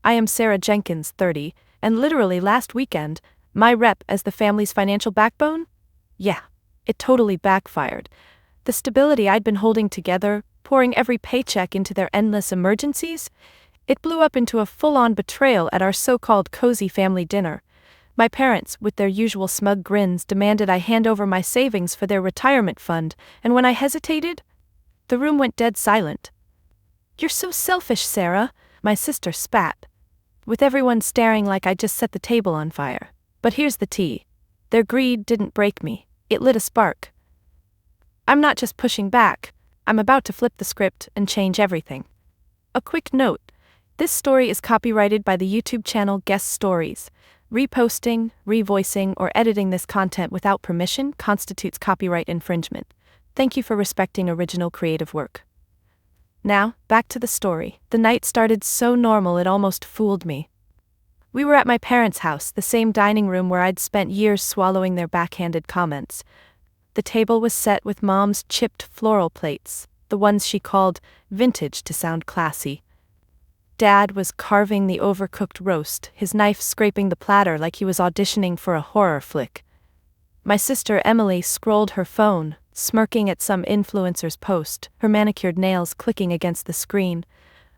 I am Sarah Jenkins, 30, and literally last weekend, my rep as the family's financial backbone? Yeah, it totally backfired. The stability I'd been holding together, pouring every paycheck into their endless emergencies, it blew up into a full-on betrayal at our so-called cozy family dinner. My parents, with their usual smug grins, demanded I hand over my savings for their retirement fund, and when I hesitated, the room went dead silent. "You're so selfish, Sarah," my sister spat, with everyone staring like I just set the table on fire. But here's the tea. Their greed didn't break me, it lit a spark. I'm not just pushing back, I'm about to flip the script and change everything. A quick note. This story is copyrighted by the YouTube channel Guest Stories. Reposting, revoicing, or editing this content without permission constitutes copyright infringement. Thank you for respecting original creative work. Now, back to the story. The night started so normal it almost fooled me. We were at my parents' house, the same dining room where I'd spent years swallowing their backhanded comments. The table was set with Mom's chipped floral plates, the ones she called vintage to sound classy. Dad was carving the overcooked roast, his knife scraping the platter like he was auditioning for a horror flick. My sister Emily scrolled her phone, smirking at some influencer's post, her manicured nails clicking against the screen.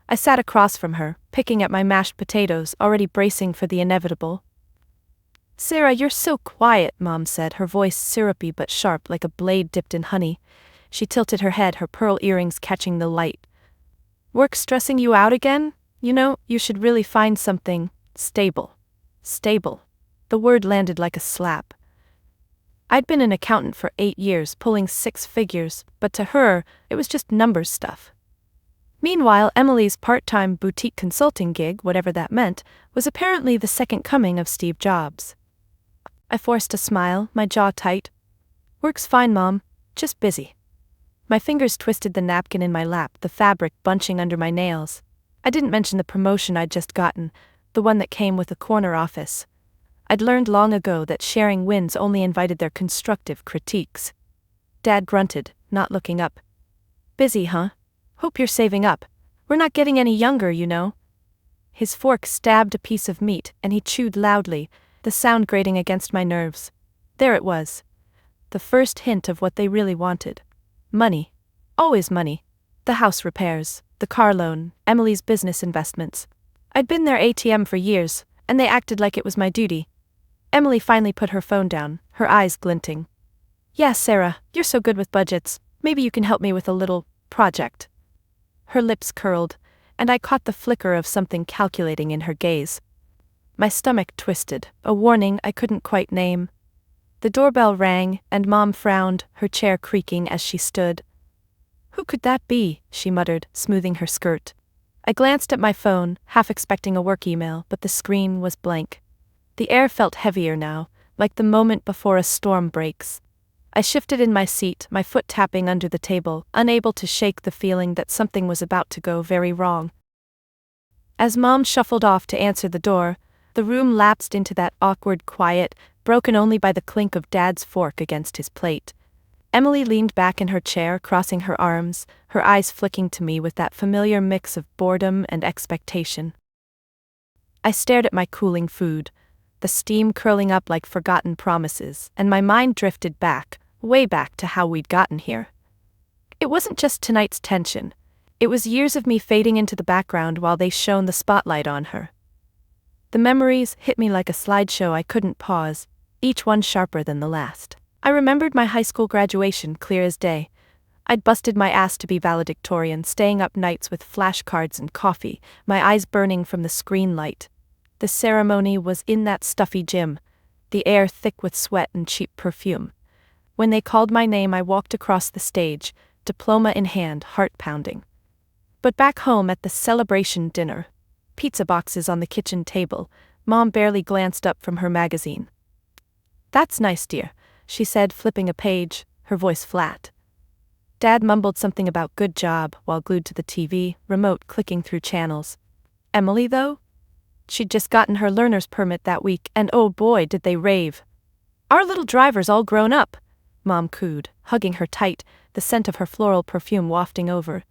I sat across from her, picking at my mashed potatoes, already bracing for the inevitable. "Sarah, you're so quiet," Mom said, her voice syrupy but sharp like a blade dipped in honey. She tilted her head, her pearl earrings catching the light. "Work stressing you out again? You know, you should really find something stable." Stable. The word landed like a slap. I'd been an accountant for 8 years, pulling 6 figures, but to her, it was just numbers stuff. Meanwhile, Emily's part-time boutique consulting gig, whatever that meant, was apparently the second coming of Steve Jobs. I forced a smile, my jaw tight. "Work's fine, Mom, just busy." My fingers twisted the napkin in my lap, the fabric bunching under my nails. I didn't mention the promotion I'd just gotten, the one that came with a corner office. I'd learned long ago that sharing wins only invited their constructive critiques. Dad grunted, not looking up. "Busy, huh? Hope you're saving up. We're not getting any younger, you know." His fork stabbed a piece of meat, and he chewed loudly, the sound grating against my nerves. There it was. The first hint of what they really wanted. Money. Always money. The house repairs, the car loan, Emily's business investments. I'd been their ATM for years, and they acted like it was my duty. Emily finally put her phone down, her eyes glinting. "Yeah, Sarah, you're so good with budgets. Maybe you can help me with a little project." Her lips curled, and I caught the flicker of something calculating in her gaze. My stomach twisted, a warning I couldn't quite name. The doorbell rang, and Mom frowned, her chair creaking as she stood. "Who could that be?" she muttered, smoothing her skirt. I glanced at my phone, half expecting a work email, but the screen was blank. The air felt heavier now, like the moment before a storm breaks. I shifted in my seat, my foot tapping under the table, unable to shake the feeling that something was about to go very wrong. As Mom shuffled off to answer the door, the room lapsed into that awkward quiet, broken only by the clink of Dad's fork against his plate. Emily leaned back in her chair, crossing her arms, her eyes flicking to me with that familiar mix of boredom and expectation. I stared at my cooling food, the steam curling up like forgotten promises, and my mind drifted back, way back to how we'd gotten here. It wasn't just tonight's tension. It was years of me fading into the background while they shone the spotlight on her. The memories hit me like a slideshow I couldn't pause, each one sharper than the last. I remembered my high school graduation clear as day. I'd busted my ass to be valedictorian, staying up nights with flashcards and coffee, my eyes burning from the screen light. The ceremony was in that stuffy gym, the air thick with sweat and cheap perfume. When they called my name, I walked across the stage, diploma in hand, heart pounding. But back home at the celebration dinner, pizza boxes on the kitchen table, Mom barely glanced up from her magazine. "That's nice, dear," she said, flipping a page, her voice flat. Dad mumbled something about good job while glued to the TV, remote clicking through channels. Emily, though? She'd just gotten her learner's permit that week, and oh boy did they rave. "Our little driver's all grown up," Mom cooed, hugging her tight, the scent of her floral perfume wafting over.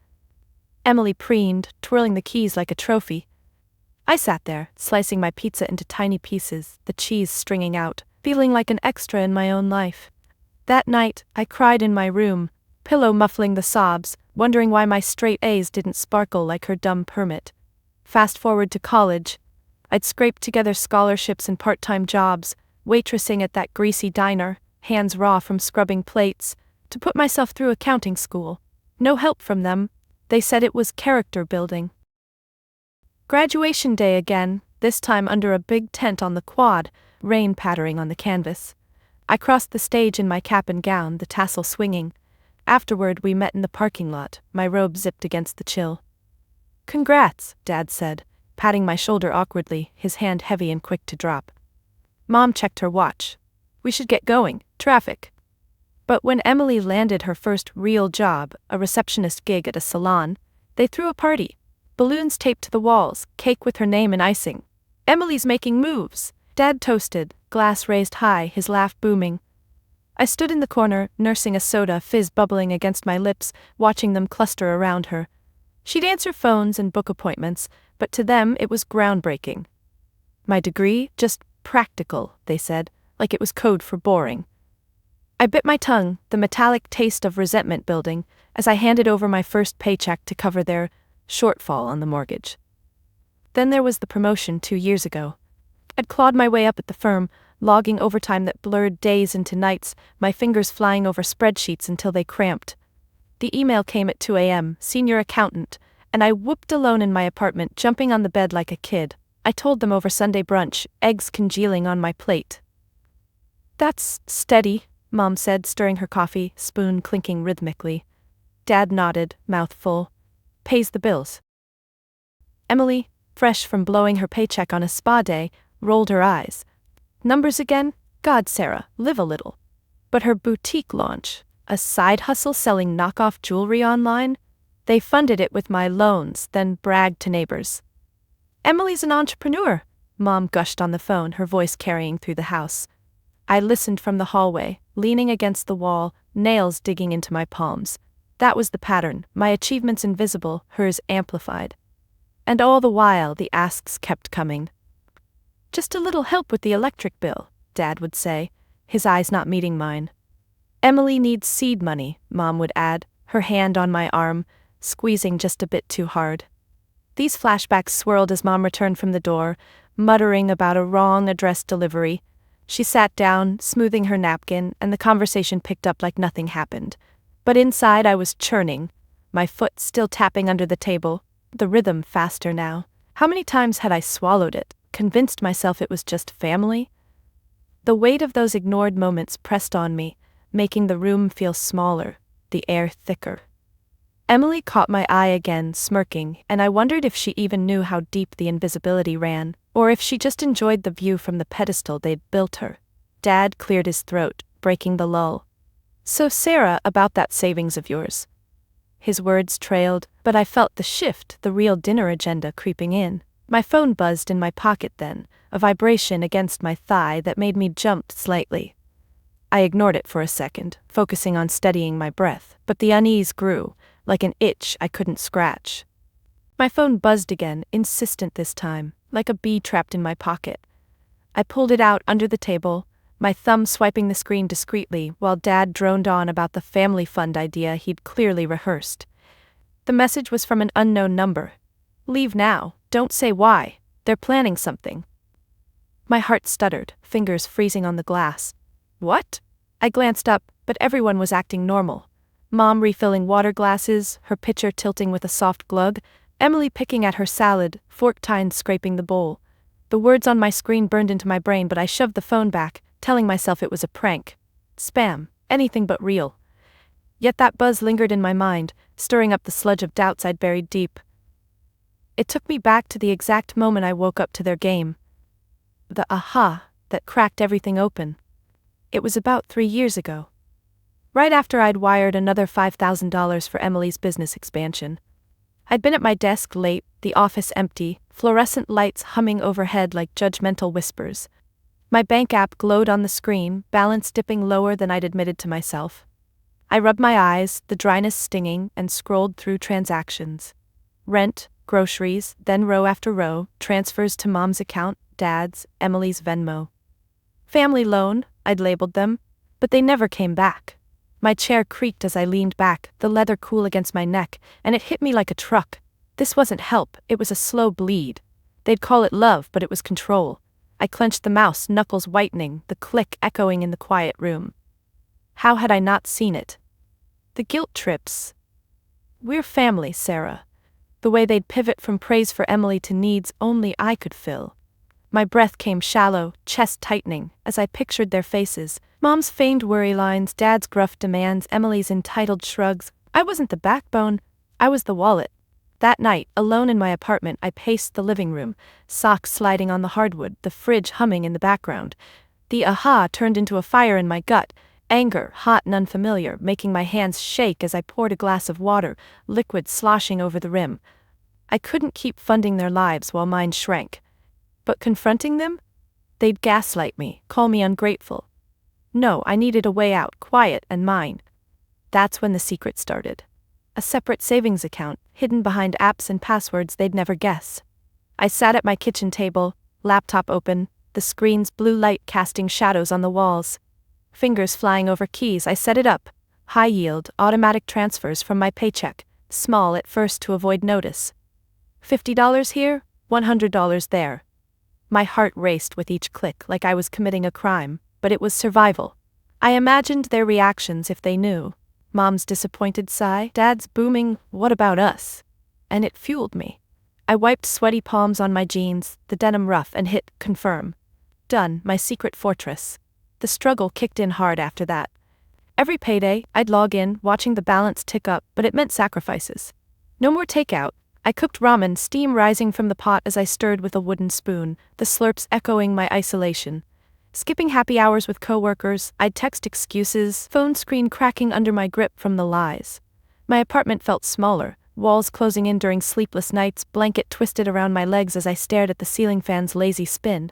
Emily preened, twirling the keys like a trophy. I sat there, slicing my pizza into tiny pieces, the cheese stringing out, feeling like an extra in my own life. That night, I cried in my room, pillow muffling the sobs, wondering why my straight A's didn't sparkle like her dumb permit. Fast forward to college. I'd scraped together scholarships and part-time jobs, waitressing at that greasy diner, hands raw from scrubbing plates, to put myself through accounting school. No help from them. They said it was character building. Graduation day again, this time under a big tent on the quad, rain pattering on the canvas. I crossed the stage in my cap and gown, the tassel swinging. Afterward, we met in the parking lot, my robe zipped against the chill. "Congrats," Dad said, patting my shoulder awkwardly, his hand heavy and quick to drop. Mom checked her watch. "We should get going, traffic." But when Emily landed her first real job, a receptionist gig at a salon, they threw a party. Balloons taped to the walls, cake with her name and icing. "Emily's making moves," Dad toasted, glass raised high, his laugh booming. I stood in the corner, nursing a soda, fizz bubbling against my lips, watching them cluster around her. She'd answer phones and book appointments, but to them it was groundbreaking. My degree? Just practical, they said, like it was code for boring. I bit my tongue, the metallic taste of resentment building, as I handed over my first paycheck to cover their shortfall on the mortgage. Then there was the promotion 2 years ago. I'd clawed my way up at the firm, logging overtime that blurred days into nights, my fingers flying over spreadsheets until they cramped. The email came at 2 a.m., senior accountant, and I whooped alone in my apartment, jumping on the bed like a kid. I told them over Sunday brunch, eggs congealing on my plate. "That's steady," Mom said, stirring her coffee, spoon clinking rhythmically. Dad nodded, mouth full. "Pays the bills." Emily, fresh from blowing her paycheck on a spa day, rolled her eyes. "Numbers again? God, Sarah, live a little." But her boutique launch, a side hustle selling knockoff jewelry online, they funded it with my loans, then bragged to neighbors. "Emily's an entrepreneur," Mom gushed on the phone, her voice carrying through the house. I listened from the hallway, leaning against the wall, nails digging into my palms. That was the pattern, my achievements invisible, hers amplified. And all the while the asks kept coming. "Just a little help with the electric bill," Dad would say, his eyes not meeting mine. "Emily needs seed money," Mom would add, her hand on my arm, squeezing just a bit too hard. These flashbacks swirled as Mom returned from the door, muttering about a wrong address delivery. She sat down, smoothing her napkin, and the conversation picked up like nothing happened. But inside I was churning, my foot still tapping under the table, the rhythm faster now. How many times had I swallowed it, convinced myself it was just family? The weight of those ignored moments pressed on me, making the room feel smaller, the air thicker. Emily caught my eye again, smirking, and I wondered if she even knew how deep the invisibility ran, or if she just enjoyed the view from the pedestal they'd built her. Dad cleared his throat, breaking the lull. "So Sarah, about that savings of yours." His words trailed, but I felt the shift, the real dinner agenda creeping in. My phone buzzed in my pocket then, a vibration against my thigh that made me jump slightly. I ignored it for a second, focusing on steadying my breath, but the unease grew, like an itch I couldn't scratch. My phone buzzed again, insistent this time, like a bee trapped in my pocket. I pulled it out under the table, my thumb swiping the screen discreetly while Dad droned on about the family fund idea he'd clearly rehearsed. The message was from an unknown number. "Leave now, don't say why, they're planning something." My heart stuttered, fingers freezing on the glass. "What?" I glanced up, but everyone was acting normal. Mom refilling water glasses, her pitcher tilting with a soft glug, Emily picking at her salad, fork tines scraping the bowl. The words on my screen burned into my brain, but I shoved the phone back, telling myself it was a prank. Spam, anything but real. Yet that buzz lingered in my mind, stirring up the sludge of doubts I'd buried deep. It took me back to the exact moment I woke up to their game. The aha that cracked everything open. It was about 3 years ago. Right after I'd wired another $5,000 for Emily's business expansion. I'd been at my desk late, the office empty, fluorescent lights humming overhead like judgmental whispers. My bank app glowed on the screen, balance dipping lower than I'd admitted to myself. I rubbed my eyes, the dryness stinging, and scrolled through transactions. Rent, groceries, then row after row, transfers to Mom's account, Dad's, Emily's Venmo. Family loan, I'd labeled them, but they never came back. My chair creaked as I leaned back, the leather cool against my neck, and it hit me like a truck. This wasn't help, it was a slow bleed. They'd call it love, but it was control. I clenched the mouse, knuckles whitening, the click echoing in the quiet room. How had I not seen it? The guilt trips. We're family, Sarah. The way they'd pivot from praise for Emily to needs only I could fill. My breath came shallow, chest tightening, as I pictured their faces. Mom's feigned worry lines, Dad's gruff demands, Emily's entitled shrugs. I wasn't the backbone, I was the wallet. That night, alone in my apartment, I paced the living room, socks sliding on the hardwood, the fridge humming in the background. The aha turned into a fire in my gut, anger, hot and unfamiliar, making my hands shake as I poured a glass of water, liquid sloshing over the rim. I couldn't keep funding their lives while mine shrank. But confronting them? They'd gaslight me, call me ungrateful. No, I needed a way out, quiet and mine. That's when the secret started. A separate savings account, hidden behind apps and passwords they'd never guess. I sat at my kitchen table, laptop open, the screen's blue light casting shadows on the walls. Fingers flying over keys, I set it up. High yield, automatic transfers from my paycheck, small at first to avoid notice. $50 here, $100 there. My heart raced with each click like I was committing a crime, but it was survival. I imagined their reactions if they knew. Mom's disappointed sigh, Dad's booming, "What about us?" And it fueled me. I wiped sweaty palms on my jeans, the denim rough, and hit confirm. Done, my secret fortress. The struggle kicked in hard after that. Every payday, I'd log in, watching the balance tick up, but it meant sacrifices. No more takeout. I cooked ramen, steam rising from the pot as I stirred with a wooden spoon, the slurps echoing my isolation. Skipping happy hours with coworkers, I'd text excuses, phone screen cracking under my grip from the lies. My apartment felt smaller, walls closing in during sleepless nights, blanket twisted around my legs as I stared at the ceiling fan's lazy spin.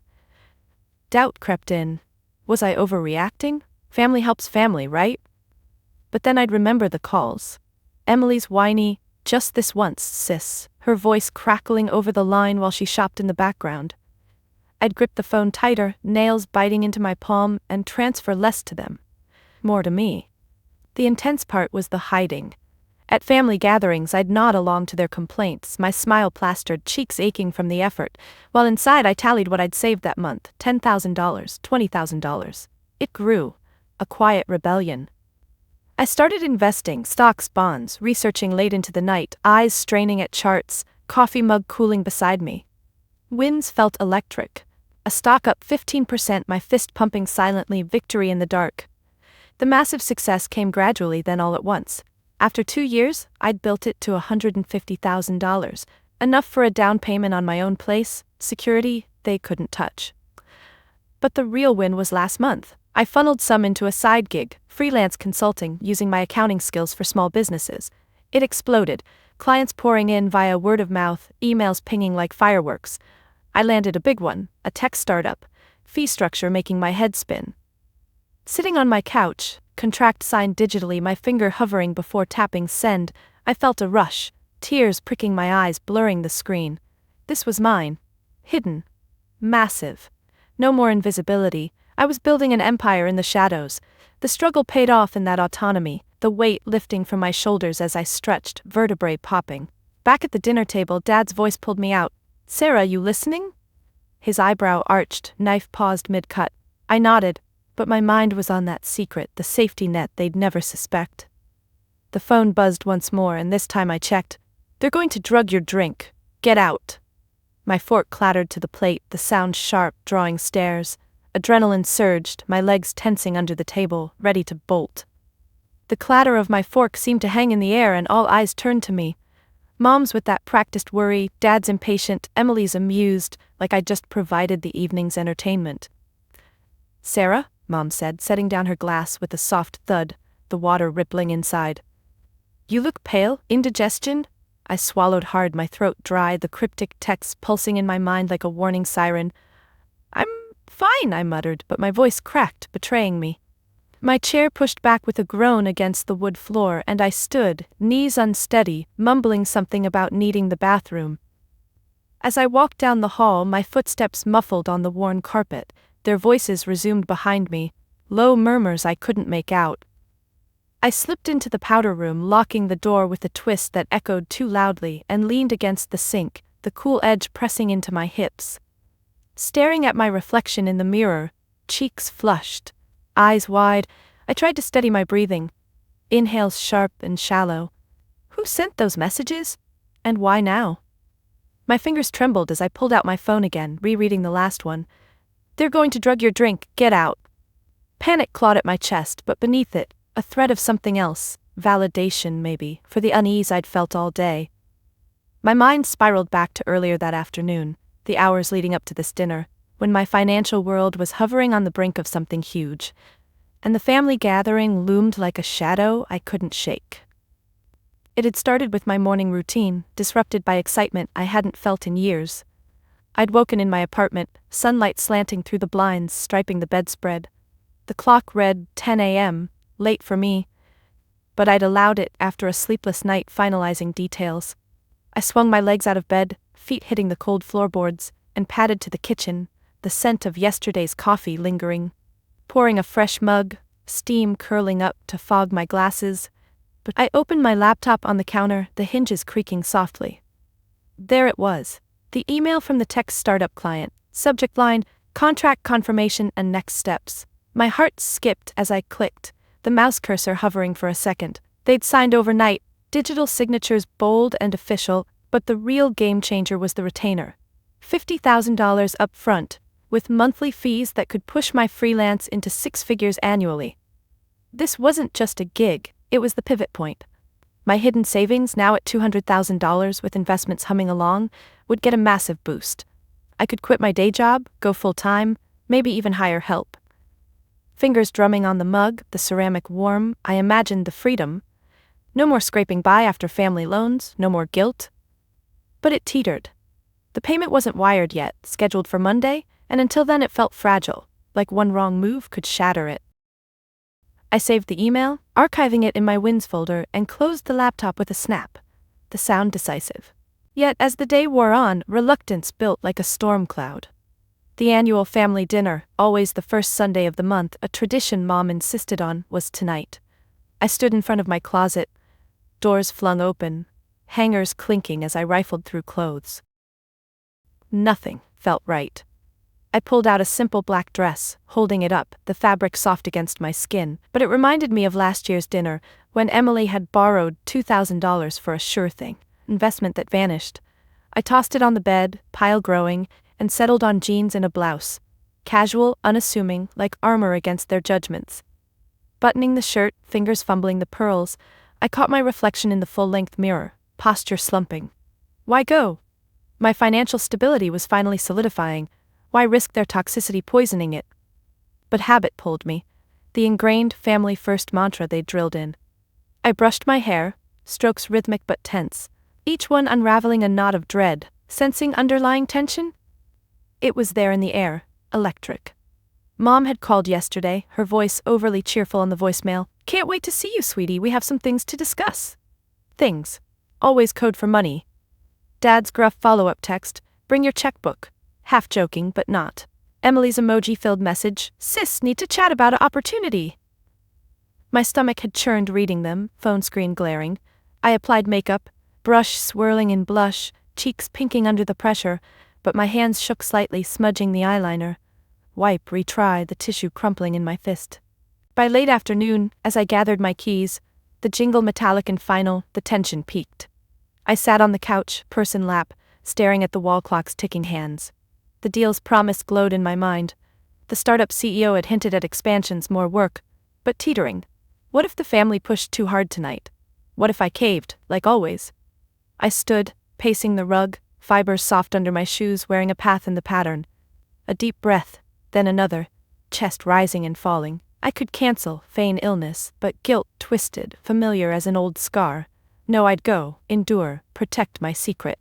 Doubt crept in. Was I overreacting? Family helps family, right? But then I'd remember the calls. Emily's whiny, "Just this once, sis," her voice crackling over the line while she shopped in the background. I'd grip the phone tighter, nails biting into my palm, and transfer less to them. More to me. The intense part was the hiding. At family gatherings, I'd nod along to their complaints, my smile plastered, cheeks aching from the effort, while inside I tallied what I'd saved that month, $10,000, $20,000. It grew. A quiet rebellion. I started investing, stocks, bonds, researching late into the night, eyes straining at charts, coffee mug cooling beside me. Wins felt electric. A stock up 15%, my fist pumping silently, victory in the dark. The massive success came gradually, then all at once. After 2 years, I'd built it to $150,000, enough for a down payment on my own place, security they couldn't touch. But the real win was last month. I funneled some into a side gig, freelance consulting, using my accounting skills for small businesses. It exploded, clients pouring in via word of mouth, emails pinging like fireworks. I landed a big one, a tech startup, fee structure making my head spin. Sitting on my couch, contract signed digitally, my finger hovering before tapping send, I felt a rush, tears pricking my eyes, blurring the screen. This was mine. Hidden. Massive. No more invisibility. I was building an empire in the shadows. The struggle paid off in that autonomy, the weight lifting from my shoulders as I stretched, vertebrae popping. Back at the dinner table, Dad's voice pulled me out. "Sarah, you listening?" His eyebrow arched, knife paused mid-cut. I nodded, but my mind was on that secret, the safety net they'd never suspect. The phone buzzed once more, and this time I checked. "They're going to drug your drink. Get out." My fork clattered to the plate, the sound sharp, drawing stares. Adrenaline surged, my legs tensing under the table, ready to bolt. The clatter of my fork seemed to hang in the air, and all eyes turned to me. Mom's with that practiced worry, Dad's impatient, Emily's amused, like I'd just provided the evening's entertainment. "Sarah," Mom said, setting down her glass with a soft thud, the water rippling inside. "You look pale, indigestion?" I swallowed hard, my throat dry, the cryptic texts pulsing in my mind like a warning siren. "I'm fine," I muttered, but my voice cracked, betraying me. My chair pushed back with a groan against the wood floor, and I stood, knees unsteady, mumbling something about needing the bathroom. As I walked down the hall, my footsteps muffled on the worn carpet, their voices resumed behind me, low murmurs I couldn't make out. I slipped into the powder room, locking the door with a twist that echoed too loudly, and leaned against the sink, the cool edge pressing into my hips. Staring at my reflection in the mirror, cheeks flushed, eyes wide, I tried to steady my breathing. Inhales sharp and shallow. Who sent those messages? And why now? My fingers trembled as I pulled out my phone again, rereading the last one. They're going to drug your drink, get out. Panic clawed at my chest, but beneath it, a thread of something else, validation maybe, for the unease I'd felt all day. My mind spiraled back to earlier that afternoon, the hours leading up to this dinner, when my financial world was hovering on the brink of something huge, and the family gathering loomed like a shadow I couldn't shake. It had started with my morning routine, disrupted by excitement I hadn't felt in years. I'd woken in my apartment, sunlight slanting through the blinds, striping the bedspread. The clock read 10 a.m., late for me, but I'd allowed it after a sleepless night finalizing details. I swung my legs out of bed, feet hitting the cold floorboards, and padded to the kitchen, the scent of yesterday's coffee lingering. Pouring a fresh mug, steam curling up to fog my glasses, but I opened my laptop on the counter, the hinges creaking softly. There it was, the email from the tech startup client, subject line, contract confirmation and next steps. My heart skipped as I clicked, the mouse cursor hovering for a second. They'd signed overnight, digital signatures bold and official, but the real game changer was the retainer. $50,000 up front, with monthly fees that could push my freelance into six figures annually. This wasn't just a gig, it was the pivot point. My hidden savings, now at $200,000 with investments humming along, would get a massive boost. I could quit my day job, go full-time, maybe even hire help. Fingers drumming on the mug, the ceramic warm, I imagined the freedom. No more scraping by after family loans, no more guilt. But it teetered. The payment wasn't wired yet, scheduled for Monday, and until then it felt fragile, like one wrong move could shatter it. I saved the email, archiving it in my wins folder, and closed the laptop with a snap, the sound decisive. Yet as the day wore on, reluctance built like a storm cloud. The annual family dinner, always the first Sunday of the month, a tradition Mom insisted on, was tonight. I stood in front of my closet, doors flung open, hangers clinking as I rifled through clothes. Nothing felt right. I pulled out a simple black dress, holding it up, the fabric soft against my skin, but it reminded me of last year's dinner, when Emily had borrowed $2,000 for a sure thing, investment that vanished. I tossed it on the bed, pile growing, and settled on jeans and a blouse, casual, unassuming, like armor against their judgments. Buttoning the shirt, fingers fumbling the pearls, I caught my reflection in the full-length mirror, posture slumping. Why go? My financial stability was finally solidifying. Why risk their toxicity poisoning it? But habit pulled me, the ingrained family-first mantra they'd drilled in. I brushed my hair, strokes rhythmic but tense, each one unraveling a knot of dread, sensing underlying tension. It was there in the air, electric. Mom had called yesterday, her voice overly cheerful on the voicemail. Can't wait to see you, sweetie, we have some things to discuss. Things. Always code for money. Dad's gruff follow-up text, bring your checkbook. Half joking, but not. Emily's emoji-filled message, sis, need to chat about an opportunity. My stomach had churned reading them, phone screen glaring. I applied makeup, brush swirling in blush, cheeks pinking under the pressure, but my hands shook slightly, smudging the eyeliner. Wipe, retry, the tissue crumpling in my fist. By late afternoon, as I gathered my keys, the jingle metallic and final, the tension peaked. I sat on the couch, purse in lap, staring at the wall clock's ticking hands. The deal's promise glowed in my mind. The startup CEO had hinted at expansions, more work, but teetering. What if the family pushed too hard tonight? What if I caved, like always? I stood, pacing the rug, fibers soft under my shoes, wearing a path in the pattern. A deep breath, then another, chest rising and falling. I could cancel, feign illness, but guilt twisted, familiar as an old scar. No, I'd go, endure, protect my secret.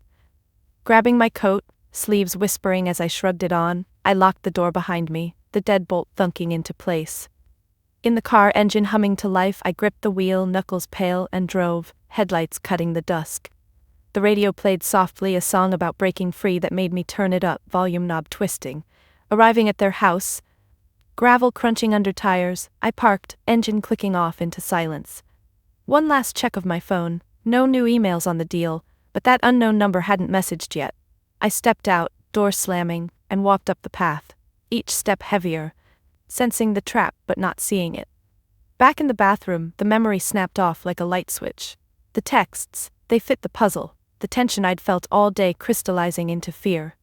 Grabbing my coat, sleeves whispering as I shrugged it on, I locked the door behind me, the deadbolt thunking into place. In the car, engine humming to life, I gripped the wheel, knuckles pale, and drove, headlights cutting the dusk. The radio played softly, a song about breaking free that made me turn it up, volume knob twisting. Arriving at their house, gravel crunching under tires, I parked, engine clicking off into silence. One last check of my phone, no new emails on the deal, but that unknown number hadn't messaged yet. I stepped out, door slamming, and walked up the path, each step heavier, sensing the trap but not seeing it. Back in the bathroom, the memory snapped off like a light switch. The texts, they fit the puzzle, the tension I'd felt all day crystallizing into fear.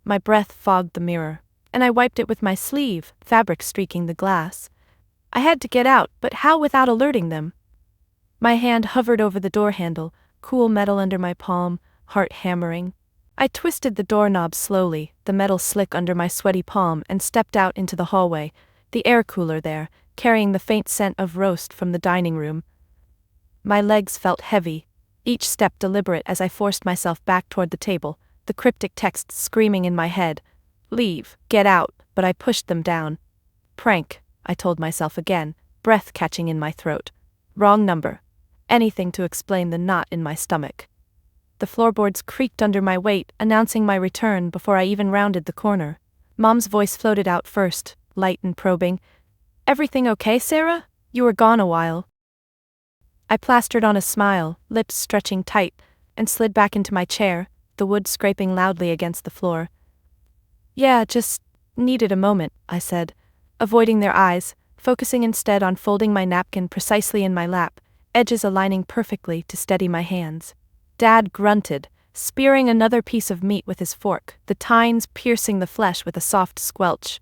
My breath fogged the mirror, and I wiped it with my sleeve, fabric streaking the glass. I had to get out, but how without alerting them? My hand hovered over the door handle, cool metal under my palm, heart hammering. I twisted the doorknob slowly, the metal slick under my sweaty palm, and stepped out into the hallway, the air cooler there, carrying the faint scent of roast from the dining room. My legs felt heavy, each step deliberate as I forced myself back toward the table, the cryptic texts screaming in my head. Leave, get out, but I pushed them down. Prank, I told myself again, breath catching in my throat. Wrong number. Anything to explain the knot in my stomach. The floorboards creaked under my weight, announcing my return before I even rounded the corner. Mom's voice floated out first, light and probing. Everything okay, Sarah? You were gone a while. I plastered on a smile, lips stretching tight, and slid back into my chair, the wood scraping loudly against the floor. Yeah, just needed a moment, I said, avoiding their eyes, focusing instead on folding my napkin precisely in my lap, edges aligning perfectly to steady my hands. Dad grunted, spearing another piece of meat with his fork, the tines piercing the flesh with a soft squelch.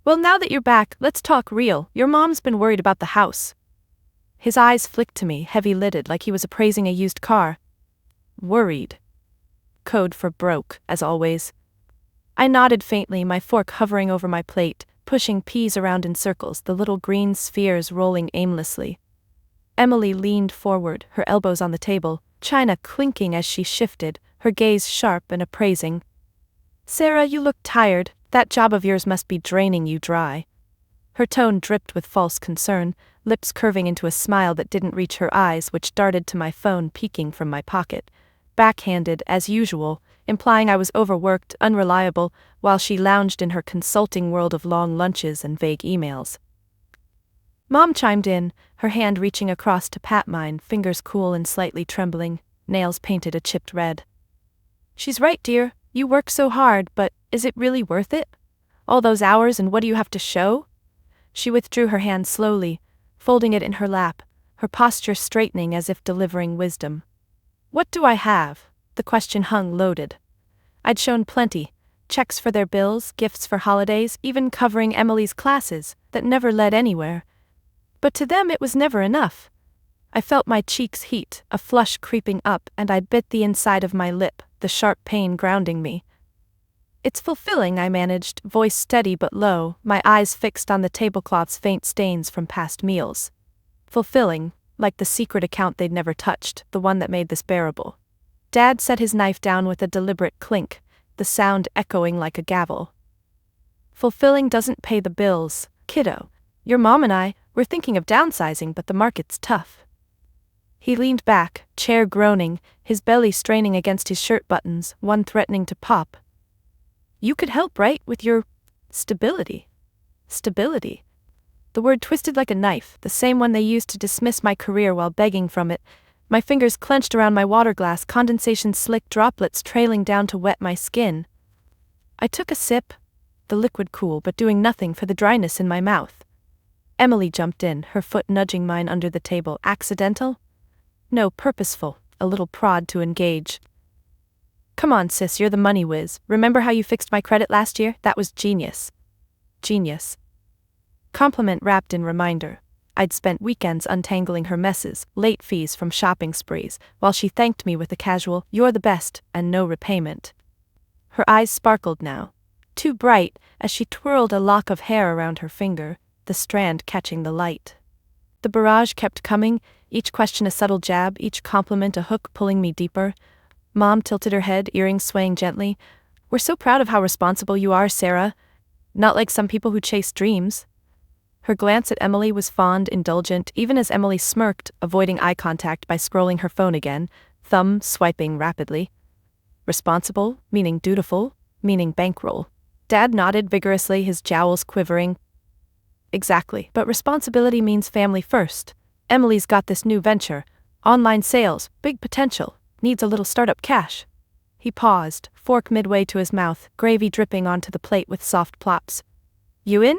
Well, now that you're back, let's talk real. Your mom's been worried about the house. His eyes flicked to me, heavy-lidded, like he was appraising a used car. Worried. Code for broke, as always. I nodded faintly, my fork hovering over my plate, pushing peas around in circles, the little green spheres rolling aimlessly. Emily leaned forward, her elbows on the table, china clinking as she shifted, her gaze sharp and appraising. Sarah, you look tired. That job of yours must be draining you dry. Her tone dripped with false concern, lips curving into a smile that didn't reach her eyes, which darted to my phone peeking from my pocket. Backhanded, as usual, implying I was overworked, unreliable, while she lounged in her consulting world of long lunches and vague emails. Mom chimed in, her hand reaching across to pat mine, fingers cool and slightly trembling, nails painted a chipped red. She's right, dear. You work so hard, but is it really worth it? All those hours, and what do you have to show? She withdrew her hand slowly, folding it in her lap, her posture straightening as if delivering wisdom. What do I have? The question hung loaded. I'd shown plenty, checks for their bills, gifts for holidays, even covering Emily's classes, that never led anywhere. But to them it was never enough. I felt my cheeks heat, a flush creeping up, and I bit the inside of my lip, the sharp pain grounding me. It's fulfilling, I managed, voice steady but low, my eyes fixed on the tablecloth's faint stains from past meals. Fulfilling, like the secret account they'd never touched, the one that made this bearable. Dad set his knife down with a deliberate clink, the sound echoing like a gavel. Fulfilling doesn't pay the bills, kiddo. Your mom and I, we're thinking of downsizing, but the market's tough. He leaned back, chair groaning, his belly straining against his shirt buttons, one threatening to pop. You could help, right, with your stability. Stability. The word twisted like a knife, the same one they used to dismiss my career while begging from it. My fingers clenched around my water glass, condensation slick droplets trailing down to wet my skin. I took a sip, the liquid cool but doing nothing for the dryness in my mouth. Emily jumped in, her foot nudging mine under the table. Accidental? No, purposeful, a little prod to engage. Come on, sis, you're the money whiz. Remember how you fixed my credit last year? That was genius. Genius. Compliment wrapped in reminder. I'd spent weekends untangling her messes, late fees from shopping sprees, while she thanked me with a casual, "You're the best," and no repayment. Her eyes sparkled now, too bright, as she twirled a lock of hair around her finger, the strand catching the light. The barrage kept coming, each question a subtle jab, each compliment a hook pulling me deeper. Mom tilted her head, earrings swaying gently. We're so proud of how responsible you are, Sarah. Not like some people who chase dreams. Her glance at Emily was fond, indulgent, even as Emily smirked, avoiding eye contact by scrolling her phone again, thumb swiping rapidly. Responsible, meaning dutiful, meaning bankroll. Dad nodded vigorously, his jowls quivering. Exactly, but responsibility means family first. Emily's got this new venture. Online sales, big potential, needs a little startup cash. He paused, fork midway to his mouth, gravy dripping onto the plate with soft plops. You in?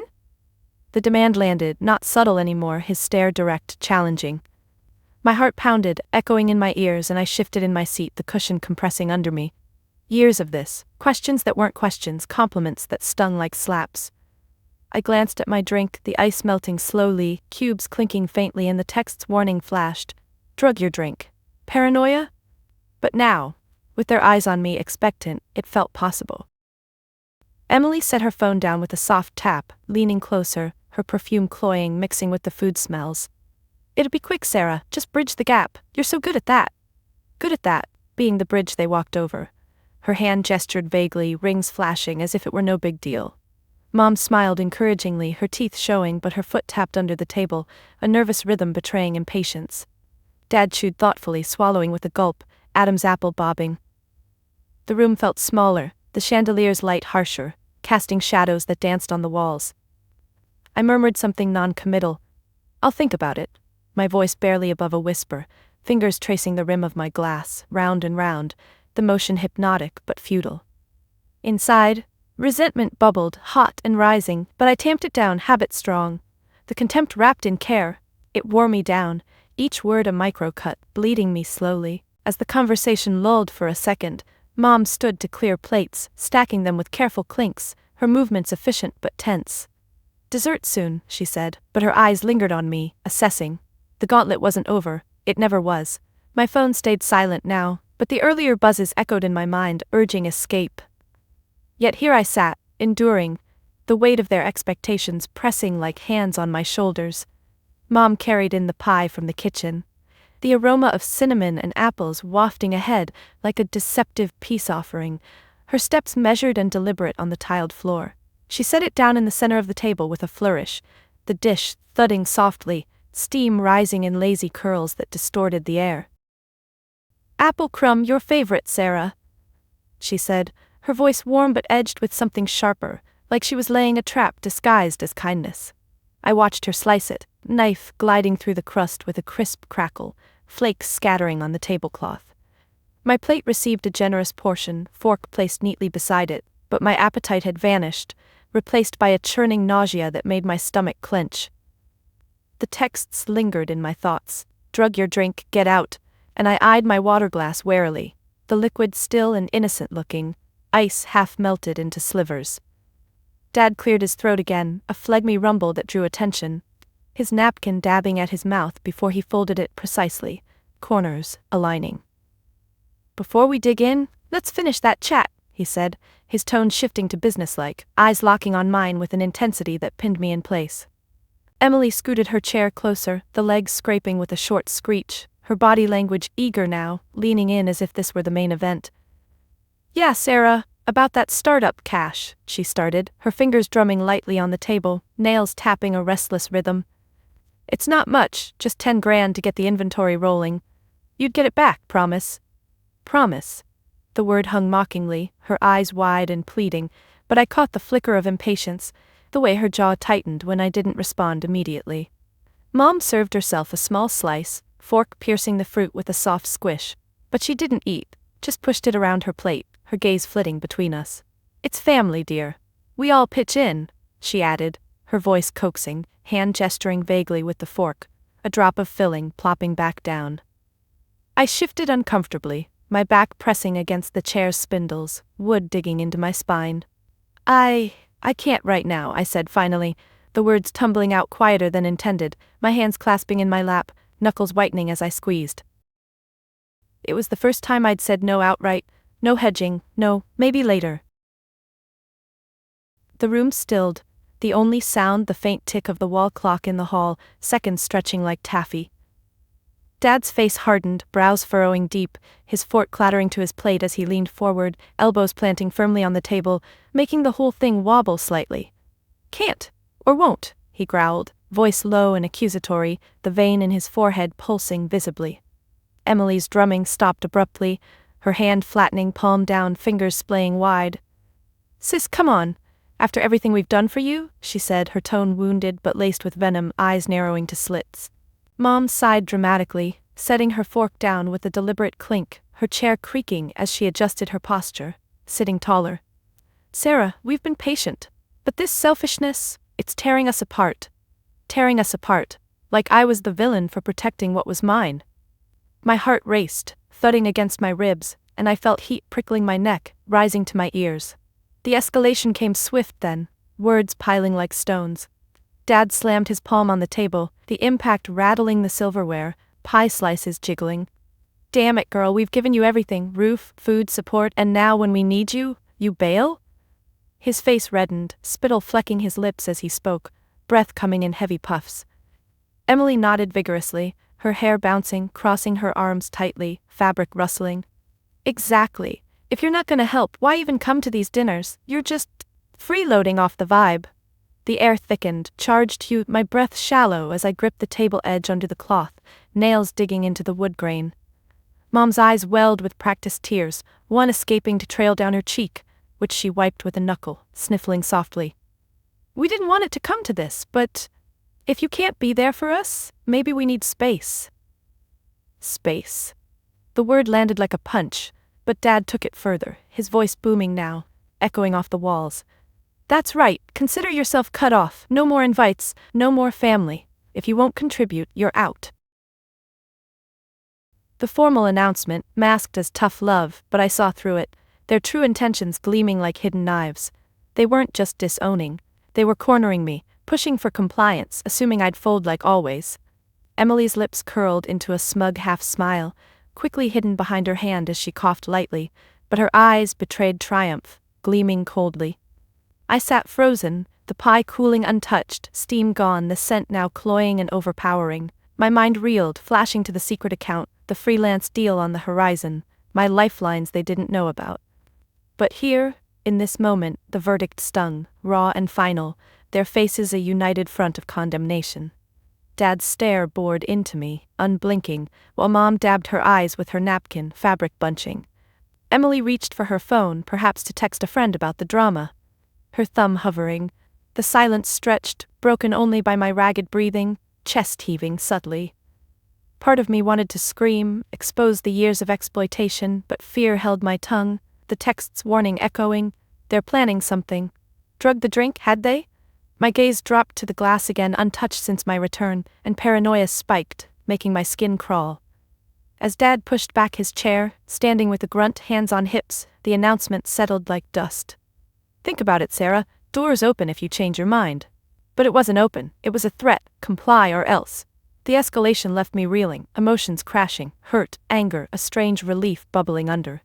The demand landed, not subtle anymore, his stare direct, challenging. My heart pounded, echoing in my ears, and I shifted in my seat, the cushion compressing under me. Years of this, questions that weren't questions, compliments that stung like slaps. I glanced at my drink, the ice melting slowly, cubes clinking faintly, and the text's warning flashed. Drug your drink. Paranoia? But now, with their eyes on me, expectant, it felt possible. Emily set her phone down with a soft tap, leaning closer, her perfume cloying, mixing with the food smells. It'll be quick, Sarah, just bridge the gap, you're so good at that. Good at that, being the bridge they walked over. Her hand gestured vaguely, rings flashing as if it were no big deal. Mom smiled encouragingly, her teeth showing, but her foot tapped under the table, a nervous rhythm betraying impatience. Dad chewed thoughtfully, swallowing with a gulp, Adam's apple bobbing. The room felt smaller, the chandelier's light harsher, casting shadows that danced on the walls. I murmured something non-committal. I'll think about it, my voice barely above a whisper, fingers tracing the rim of my glass, round and round, the motion hypnotic but futile. Inside, resentment bubbled, hot and rising, but I tamped it down, habit strong. The contempt wrapped in care, it wore me down, each word a micro-cut, bleeding me slowly. As the conversation lulled for a second, Mom stood to clear plates, stacking them with careful clinks, her movements efficient but tense. Dessert soon, she said, but her eyes lingered on me, assessing. The gauntlet wasn't over, it never was. My phone stayed silent now, but the earlier buzzes echoed in my mind, urging escape. Yet here I sat, enduring, the weight of their expectations pressing like hands on my shoulders. Mom carried in the pie from the kitchen, the aroma of cinnamon and apples wafting ahead like a deceptive peace offering, her steps measured and deliberate on the tiled floor. She set it down in the center of the table with a flourish, the dish thudding softly, steam rising in lazy curls that distorted the air. Apple crumb, your favorite, Sarah, she said, her voice warm but edged with something sharper, like she was laying a trap disguised as kindness. I watched her slice it, knife gliding through the crust with a crisp crackle, flakes scattering on the tablecloth. My plate received a generous portion, fork placed neatly beside it, but my appetite had vanished, replaced by a churning nausea that made my stomach clench. The texts lingered in my thoughts. Drug your drink, get out, and I eyed my water glass warily, the liquid still and innocent-looking, ice half melted into slivers. Dad cleared his throat again, a phlegmy rumble that drew attention, his napkin dabbing at his mouth before he folded it precisely, corners aligning. Before we dig in, let's finish that chat, he said, his tone shifting to businesslike, eyes locking on mine with an intensity that pinned me in place. Emily scooted her chair closer, the legs scraping with a short screech, her body language eager now, leaning in as if this were the main event. Yeah, Sarah, about that startup cash, she started, her fingers drumming lightly on the table, nails tapping a restless rhythm. It's not much, just 10 grand to get the inventory rolling. You'd get it back, promise. Promise. The word hung mockingly, her eyes wide and pleading, but I caught the flicker of impatience, the way her jaw tightened when I didn't respond immediately. Mom served herself a small slice, fork piercing the fruit with a soft squish, but she didn't eat, just pushed it around her plate, her gaze flitting between us. It's family, dear. We all pitch in, she added, her voice coaxing, hand gesturing vaguely with the fork, a drop of filling plopping back down. I shifted uncomfortably, my back pressing against the chair's spindles, wood digging into my spine. I can't right now, I said finally, the words tumbling out quieter than intended, my hands clasping in my lap, knuckles whitening as I squeezed. It was the first time I'd said no outright, no hedging, no, maybe later. The room stilled, the only sound the faint tick of the wall clock in the hall, seconds stretching like taffy. Dad's face hardened, brows furrowing deep, his fork clattering to his plate as he leaned forward, elbows planting firmly on the table, making the whole thing wobble slightly. Can't, or won't, he growled, voice low and accusatory, the vein in his forehead pulsing visibly. Emily's drumming stopped abruptly, her hand flattening, palm down, fingers splaying wide. "Sis, come on. After everything we've done for you," she said, her tone wounded but laced with venom, eyes narrowing to slits. Mom sighed dramatically, setting her fork down with a deliberate clink, her chair creaking as she adjusted her posture, sitting taller. "Sarah, we've been patient. But this selfishness, it's tearing us apart. Tearing us apart, like I was the villain for protecting what was mine." My heart raced, thudding against my ribs, and I felt heat prickling my neck, rising to my ears. The escalation came swift then, words piling like stones. Dad slammed his palm on the table, the impact rattling the silverware, pie slices jiggling. "Damn it, girl, we've given you everything, roof, food, support, and now when we need you, you bail?" His face reddened, spittle flecking his lips as he spoke, breath coming in heavy puffs. Emily nodded vigorously, her hair bouncing, crossing her arms tightly, fabric rustling. "Exactly. If you're not gonna help, why even come to these dinners? You're just freeloading off the vibe." The air thickened, charged hue, my breath shallow as I gripped the table edge under the cloth, nails digging into the wood grain. Mom's eyes welled with practiced tears, one escaping to trail down her cheek, which she wiped with a knuckle, sniffling softly. "We didn't want it to come to this, but if you can't be there for us, maybe we need space." Space. The word landed like a punch, but Dad took it further, his voice booming now, echoing off the walls. "That's right, consider yourself cut off, no more invites, no more family. If you won't contribute, you're out." The formal announcement, masked as tough love, but I saw through it, their true intentions gleaming like hidden knives. They weren't just disowning, they were cornering me, pushing for compliance, assuming I'd fold like always. Emily's lips curled into a smug half-smile, quickly hidden behind her hand as she coughed lightly, but her eyes betrayed triumph, gleaming coldly. I sat frozen, the pie cooling untouched, steam gone, the scent now cloying and overpowering. My mind reeled, flashing to the secret account, the freelance deal on the horizon, my lifelines they didn't know about. But here, in this moment, the verdict stung, raw and final, their faces a united front of condemnation. Dad's stare bored into me, unblinking, while Mom dabbed her eyes with her napkin, fabric bunching. Emily reached for her phone, perhaps to text a friend about the drama. Her thumb hovering, the silence stretched, broken only by my ragged breathing, chest heaving subtly. Part of me wanted to scream, expose the years of exploitation, but fear held my tongue, the text's warning echoing. They're planning something. Drugged the drink, had they? My gaze dropped to the glass again, untouched since my return, and paranoia spiked, making my skin crawl. As Dad pushed back his chair, standing with a grunt, hands on hips, the announcement settled like dust. "Think about it, Sarah. Door's open if you change your mind." But it wasn't open, it was a threat, comply or else. The escalation left me reeling, emotions crashing, hurt, anger, a strange relief bubbling under.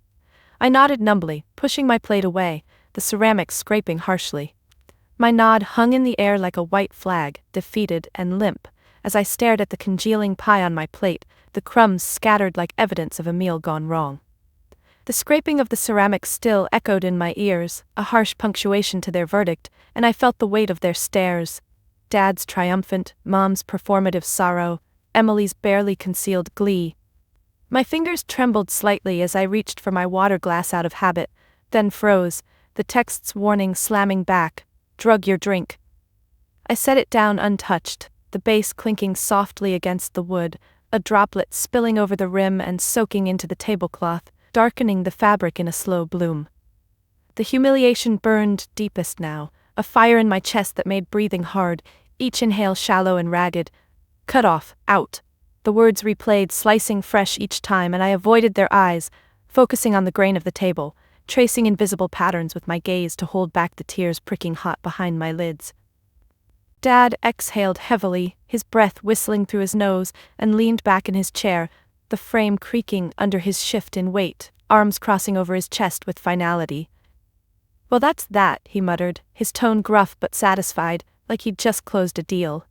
I nodded numbly, pushing my plate away, the ceramics scraping harshly. My nod hung in the air like a white flag, defeated and limp, as I stared at the congealing pie on my plate, the crumbs scattered like evidence of a meal gone wrong. The scraping of the ceramics still echoed in my ears, a harsh punctuation to their verdict, and I felt the weight of their stares. Dad's triumphant, Mom's performative sorrow, Emily's barely concealed glee. My fingers trembled slightly as I reached for my water glass out of habit, then froze, the text's warning slamming back, "Drug your drink." I set it down untouched, the base clinking softly against the wood, a droplet spilling over the rim and soaking into the tablecloth, darkening the fabric in a slow bloom. The humiliation burned deepest now, a fire in my chest that made breathing hard, each inhale shallow and ragged. "Cut off, out." The words replayed, slicing fresh each time, and I avoided their eyes, focusing on the grain of the table, tracing invisible patterns with my gaze to hold back the tears pricking hot behind my lids. Dad exhaled heavily, his breath whistling through his nose, and leaned back in his chair, the frame creaking under his shift in weight, arms crossing over his chest with finality. "Well, that's that," he muttered, his tone gruff but satisfied, like he'd just closed a deal.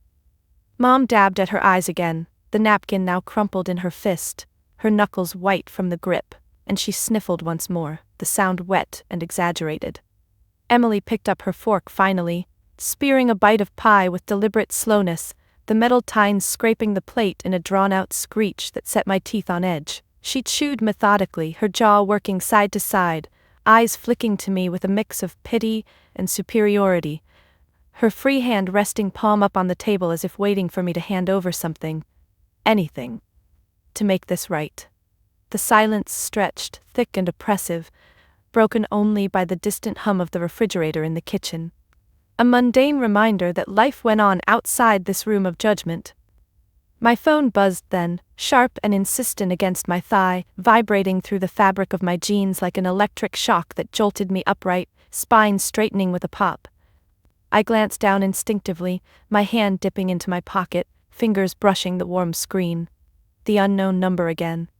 Mom dabbed at her eyes again, the napkin now crumpled in her fist, her knuckles white from the grip, and she sniffled once more, the sound wet and exaggerated. Emily picked up her fork finally, spearing a bite of pie with deliberate slowness, the metal tines scraping the plate in a drawn-out screech that set my teeth on edge. She chewed methodically, her jaw working side to side, eyes flicking to me with a mix of pity and superiority, her free hand resting palm up on the table as if waiting for me to hand over something, anything, to make this right. The silence stretched, thick and oppressive, broken only by the distant hum of the refrigerator in the kitchen. A mundane reminder that life went on outside this room of judgment. My phone buzzed then, sharp and insistent against my thigh, vibrating through the fabric of my jeans like an electric shock that jolted me upright, spine straightening with a pop. I glanced down instinctively, my hand dipping into my pocket, fingers brushing the warm screen. The unknown number again.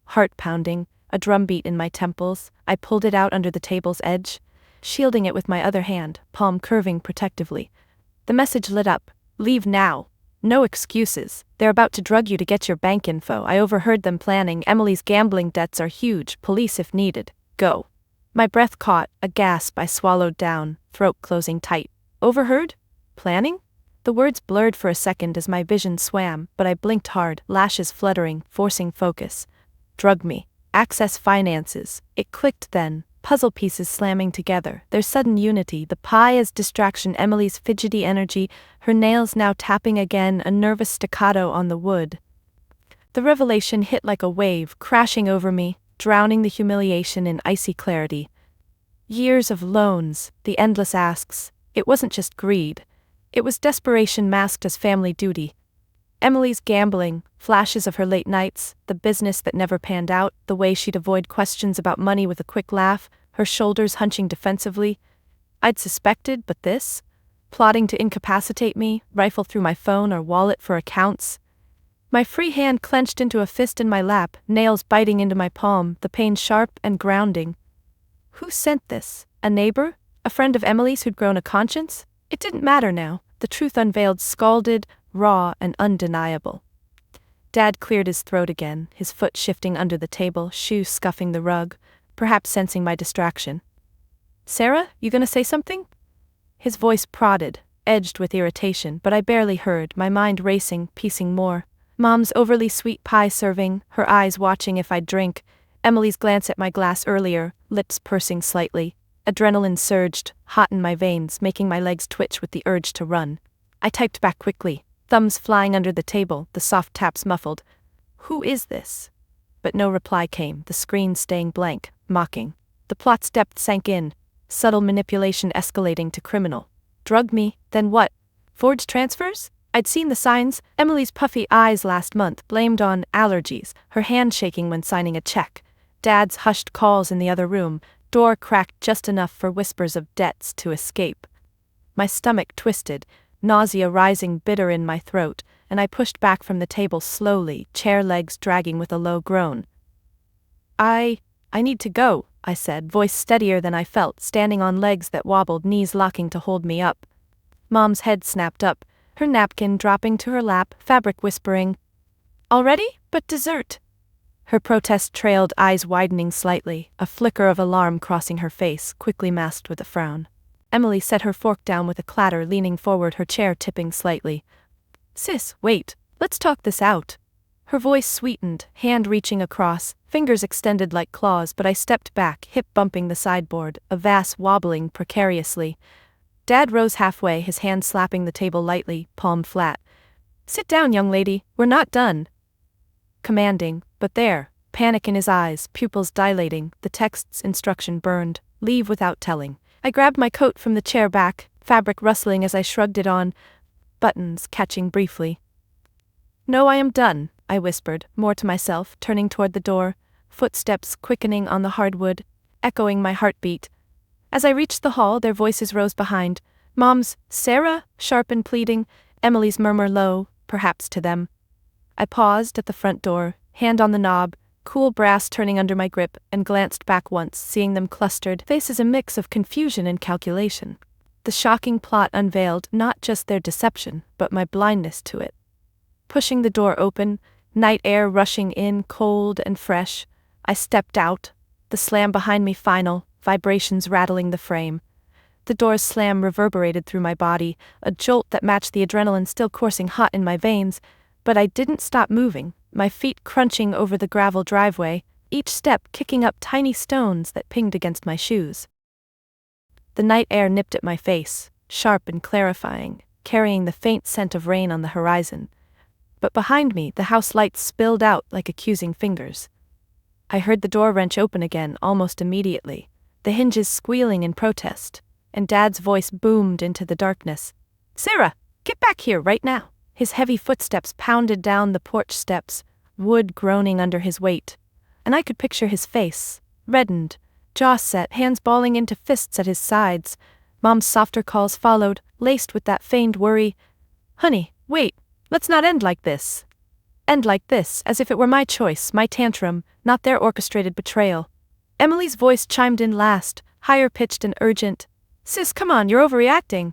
Heart pounding, a drumbeat in my temples, I pulled it out under the table's edge, shielding it with my other hand, palm curving protectively. The message lit up. Leave now. No excuses. They're about to drug you to get your bank info. I overheard them planning. Emily's gambling debts are huge. Police if needed. Go. My breath caught. A gasp I swallowed down, throat closing tight. Overheard? Planning? The words blurred for a second as my vision swam, but I blinked hard, lashes fluttering, forcing focus. Drug me. Access finances. It clicked then. Puzzle pieces slamming together, their sudden unity, the pie as distraction, Emily's fidgety energy, her nails now tapping again, a nervous staccato on the wood. The revelation hit like a wave, crashing over me, drowning the humiliation in icy clarity. Years of loans, the endless asks, it wasn't just greed. It was desperation masked as family duty. Emily's gambling, flashes of her late nights, the business that never panned out, the way she'd avoid questions about money with a quick laugh, her shoulders hunching defensively. I'd suspected, but this? Plotting to incapacitate me, rifle through my phone or wallet for accounts. My free hand clenched into a fist in my lap, nails biting into my palm, the pain sharp and grounding. Who sent this? A neighbor? A friend of Emily's who'd grown a conscience? It didn't matter now, the truth unveiled, scalded, raw and undeniable. Dad cleared his throat again, his foot shifting under the table, shoe scuffing the rug, perhaps sensing my distraction. Sarah, you gonna say something? His voice prodded, edged with irritation, but I barely heard, my mind racing, piecing more. Mom's overly sweet pie serving, her eyes watching if I'd drink, Emily's glance at my glass earlier, lips pursing slightly. Adrenaline surged, hot in my veins, making my legs twitch with the urge to run. I typed back quickly, thumbs flying under the table, the soft taps muffled. Who is this? But no reply came, the screen staying blank, mocking. The plot's depth sank in, subtle manipulation escalating to criminal. Drug me, then what? Forged transfers? I'd seen the signs, Emily's puffy eyes last month, blamed on allergies, her hand shaking when signing a check. Dad's hushed calls in the other room, door cracked just enough for whispers of debts to escape. My stomach twisted, nausea rising bitter in my throat, and I pushed back from the table slowly, chair legs dragging with a low groan. I need to go, I said, voice steadier than I felt, standing on legs that wobbled, knees locking to hold me up. Mom's head snapped up, her napkin dropping to her lap, fabric whispering, Already? But dessert. Her protest trailed, eyes widening slightly, a flicker of alarm crossing her face, quickly masked with a frown. Emily set her fork down with a clatter, leaning forward, her chair tipping slightly. Sis, wait, let's talk this out. Her voice sweetened, hand reaching across, fingers extended like claws, but I stepped back, hip bumping the sideboard, a vase wobbling precariously. Dad rose halfway, his hand slapping the table lightly, palm flat. Sit down, young lady, we're not done. Commanding, but there, panic in his eyes, pupils dilating, the text's instruction burned, leave without telling. I grabbed my coat from the chair back, fabric rustling as I shrugged it on, buttons catching briefly. No, I am done, I whispered, more to myself, turning toward the door, footsteps quickening on the hardwood, echoing my heartbeat. As I reached the hall, their voices rose behind. Mom's, Sarah, sharp and pleading, Emily's murmur low, perhaps to them. I paused at the front door, hand on the knob, cool brass turning under my grip, and glanced back once, seeing them clustered, faces a mix of confusion and calculation. The shocking plot unveiled not just their deception, but my blindness to it. Pushing the door open, night air rushing in, cold and fresh, I stepped out, the slam behind me final, vibrations rattling the frame. The door's slam reverberated through my body, a jolt that matched the adrenaline still coursing hot in my veins, but I didn't stop moving, my feet crunching over the gravel driveway, each step kicking up tiny stones that pinged against my shoes. The night air nipped at my face, sharp and clarifying, carrying the faint scent of rain on the horizon. But behind me, the house lights spilled out like accusing fingers. I heard the door wrench open again almost immediately, the hinges squealing in protest, and Dad's voice boomed into the darkness. "Sarah, get back here right now!" His heavy footsteps pounded down the porch steps, wood groaning under his weight, and I could picture his face, reddened, jaw set, hands balling into fists at his sides. Mom's softer calls followed, laced with that feigned worry. "Honey, wait, let's not end like this." End like this, as if it were my choice, my tantrum, not their orchestrated betrayal. Emily's voice chimed in last, higher-pitched and urgent. "Sis, come on, you're overreacting."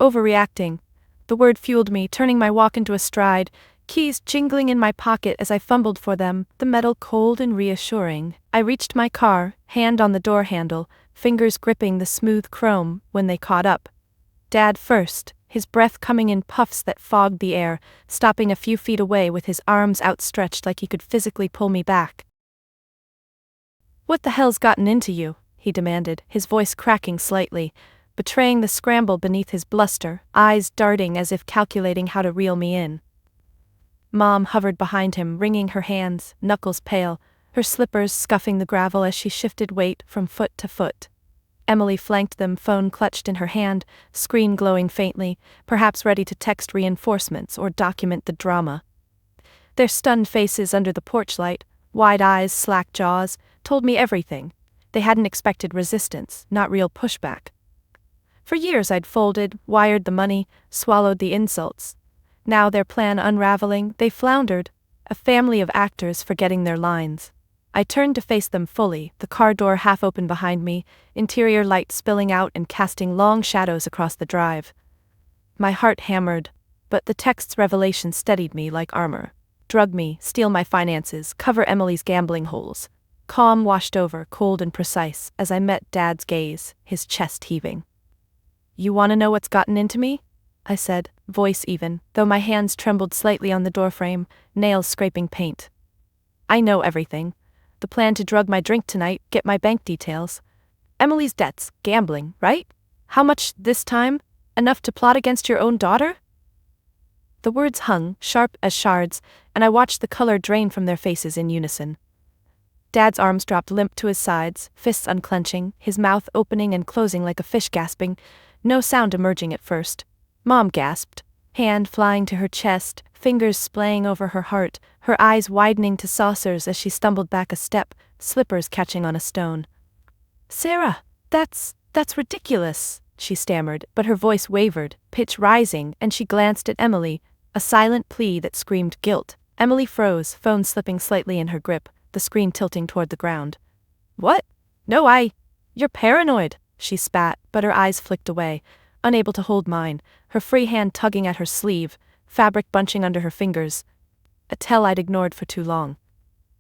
Overreacting. The word fueled me, turning my walk into a stride, keys jingling in my pocket as I fumbled for them, the metal cold and reassuring. I reached my car, hand on the door handle, fingers gripping the smooth chrome, when they caught up. Dad first, his breath coming in puffs that fogged the air, stopping a few feet away with his arms outstretched like he could physically pull me back. "What the hell's gotten into you?" he demanded, his voice cracking slightly, betraying the scramble beneath his bluster, eyes darting as if calculating how to reel me in. Mom hovered behind him, wringing her hands, knuckles pale, her slippers scuffing the gravel as she shifted weight from foot to foot. Emily flanked them, phone clutched in her hand, screen glowing faintly, perhaps ready to text reinforcements or document the drama. Their stunned faces under the porch light, wide eyes, slack jaws, told me everything. They hadn't expected resistance, not real pushback. For years I'd folded, wired the money, swallowed the insults. Now their plan unraveling, they floundered, a family of actors forgetting their lines. I turned to face them fully, the car door half open behind me, interior light spilling out and casting long shadows across the drive. My heart hammered, but the text's revelation steadied me like armor. Drug me, steal my finances, cover Emily's gambling holes. Calm washed over, cold and precise, as I met Dad's gaze, his chest heaving. "You want to know what's gotten into me?" I said, voice even, though my hands trembled slightly on the doorframe, nails scraping paint. "I know everything. The plan to drug my drink tonight, get my bank details. Emily's debts, gambling, right? How much this time? Enough to plot against your own daughter?" The words hung, sharp as shards, and I watched the color drain from their faces in unison. Dad's arms dropped limp to his sides, fists unclenching, his mouth opening and closing like a fish gasping, no sound emerging at first. Mom gasped, hand flying to her chest, fingers splaying over her heart, her eyes widening to saucers as she stumbled back a step, slippers catching on a stone. "Sarah, that's ridiculous," she stammered, but her voice wavered, pitch rising, and she glanced at Emily, a silent plea that screamed guilt. Emily froze, phone slipping slightly in her grip, the screen tilting toward the ground. "What? No, you're paranoid," she spat, but her eyes flicked away, unable to hold mine, her free hand tugging at her sleeve, fabric bunching under her fingers. A tell I'd ignored for too long.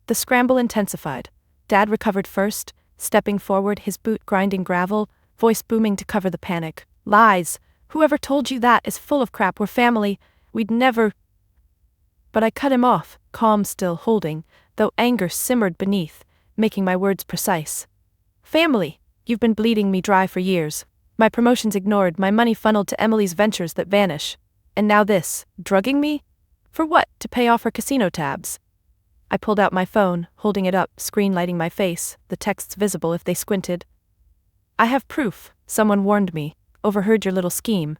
The scramble intensified. Dad recovered first, stepping forward, his boot grinding gravel, voice booming to cover the panic. "Lies! Whoever told you that is full of crap. We're family. We'd never..." But I cut him off, calm still holding, though anger simmered beneath, making my words precise. "Family, you've been bleeding me dry for years. My promotions ignored, my money funneled to Emily's ventures that vanish. And now this, drugging me? For what? To pay off her casino tabs?" I pulled out my phone, holding it up, screen lighting my face, the texts visible if they squinted. "I have proof. Someone warned me. Overheard your little scheme."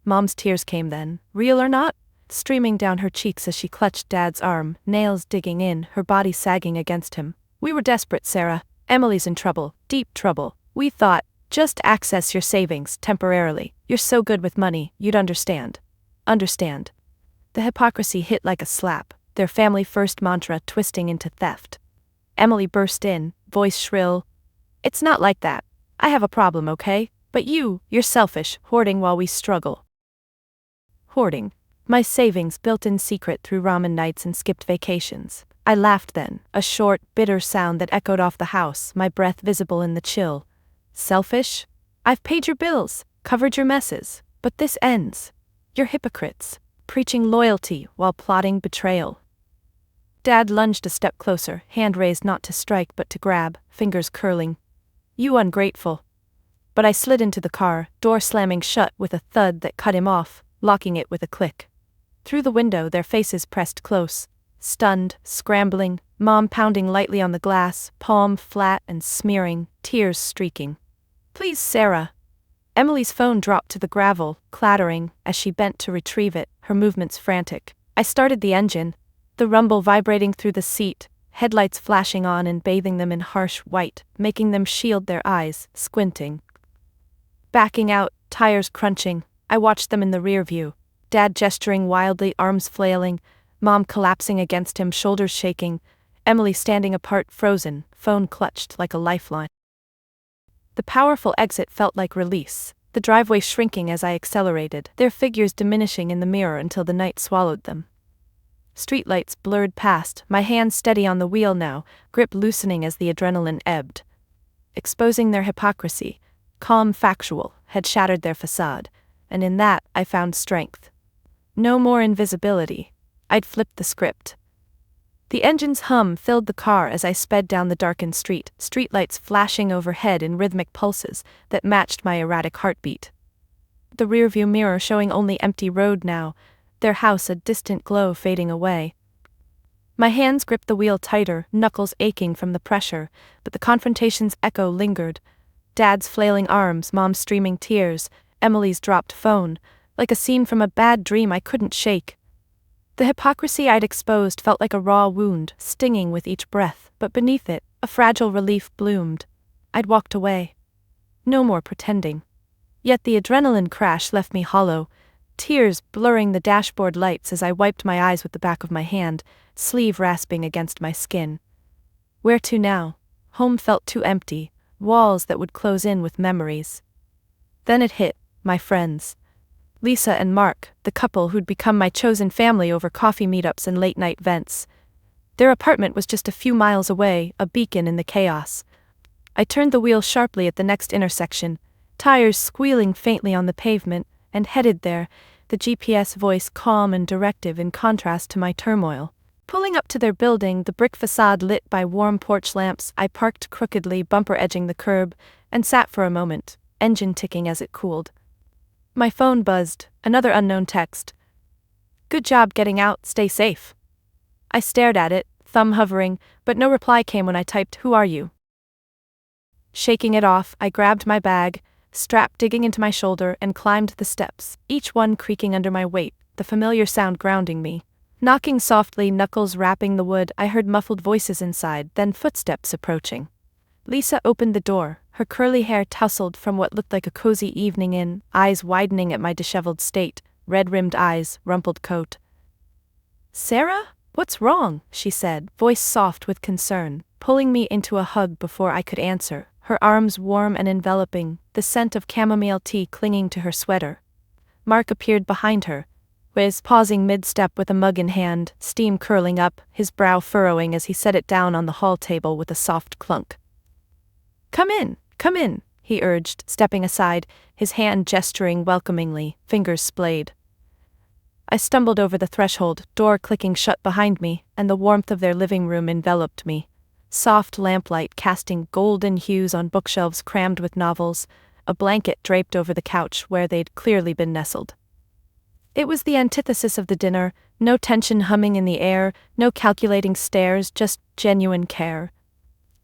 Mom's tears came then, real or not, streaming down her cheeks as she clutched Dad's arm, nails digging in, her body sagging against him. "We were desperate, Sarah. Emily's in trouble, deep trouble. We thought, just access your savings, temporarily. You're so good with money, you'd understand." Understand. The hypocrisy hit like a slap, their family-first mantra twisting into theft. Emily burst in, voice shrill. "It's not like that. I have a problem, okay? But you're selfish, hoarding while we struggle." Hoarding. My savings built in secret through ramen nights and skipped vacations. I laughed then, a short, bitter sound that echoed off the house, my breath visible in the chill. Selfish? I've paid your bills, covered your messes, but this ends. You're hypocrites, preaching loyalty while plotting betrayal. Dad lunged a step closer, hand raised not to strike but to grab, fingers curling. You ungrateful. But I slid into the car, door slamming shut with a thud that cut him off, locking it with a click. Through the window their faces pressed close, stunned, scrambling, Mom pounding lightly on the glass, palm flat and smearing, tears streaking. Please, Sarah. Emily's phone dropped to the gravel, clattering, as she bent to retrieve it, her movements frantic. I started the engine, the rumble vibrating through the seat, headlights flashing on and bathing them in harsh white, making them shield their eyes, squinting. Backing out, tires crunching, I watched them in the rear view. Dad gesturing wildly, arms flailing, Mom collapsing against him, shoulders shaking, Emily standing apart, frozen, phone clutched like a lifeline. The powerful exit felt like release, the driveway shrinking as I accelerated, their figures diminishing in the mirror until the night swallowed them. Streetlights blurred past, my hand steady on the wheel now, grip loosening as the adrenaline ebbed. Exposing their hypocrisy, calm factual, had shattered their facade, and in that I found strength. No more invisibility. I'd flipped the script. The engine's hum filled the car as I sped down the darkened street, streetlights flashing overhead in rhythmic pulses that matched my erratic heartbeat. The rearview mirror showing only empty road now, their house a distant glow fading away. My hands gripped the wheel tighter, knuckles aching from the pressure, but the confrontation's echo lingered. Dad's flailing arms, Mom's streaming tears, Emily's dropped phone, like a scene from a bad dream I couldn't shake. The hypocrisy I'd exposed felt like a raw wound, stinging with each breath, but beneath it, a fragile relief bloomed. I'd walked away. No more pretending. Yet the adrenaline crash left me hollow, tears blurring the dashboard lights as I wiped my eyes with the back of my hand, sleeve rasping against my skin. Where to now? Home felt too empty, walls that would close in with memories. Then it hit, my friends. Lisa and Mark, the couple who'd become my chosen family over coffee meetups and late-night vents. Their apartment was just a few miles away, a beacon in the chaos. I turned the wheel sharply at the next intersection, tires squealing faintly on the pavement, and headed there, the GPS voice calm and directive in contrast to my turmoil. Pulling up to their building, the brick facade lit by warm porch lamps, I parked crookedly, bumper edging the curb, and sat for a moment, engine ticking as it cooled. My phone buzzed, another unknown text. Good job getting out, stay safe. I stared at it, thumb hovering, but no reply came when I typed, "Who are you?" Shaking it off, I grabbed my bag, strap digging into my shoulder, and climbed the steps, each one creaking under my weight, the familiar sound grounding me. Knocking softly, knuckles rapping the wood, I heard muffled voices inside, then footsteps approaching. Lisa opened the door, her curly hair tousled from what looked like a cozy evening in, eyes widening at my disheveled state, red-rimmed eyes, rumpled coat. "Sarah? What's wrong?" she said, voice soft with concern, pulling me into a hug before I could answer, her arms warm and enveloping, the scent of chamomile tea clinging to her sweater. Mark appeared behind her, Wiz pausing mid-step with a mug in hand, steam curling up, his brow furrowing as he set it down on the hall table with a soft clunk. Come in, he urged, stepping aside, his hand gesturing welcomingly, fingers splayed. I stumbled over the threshold, door clicking shut behind me, and the warmth of their living room enveloped me. Soft lamplight casting golden hues on bookshelves crammed with novels, a blanket draped over the couch where they'd clearly been nestled. It was the antithesis of the dinner, no tension humming in the air, no calculating stares, just genuine care.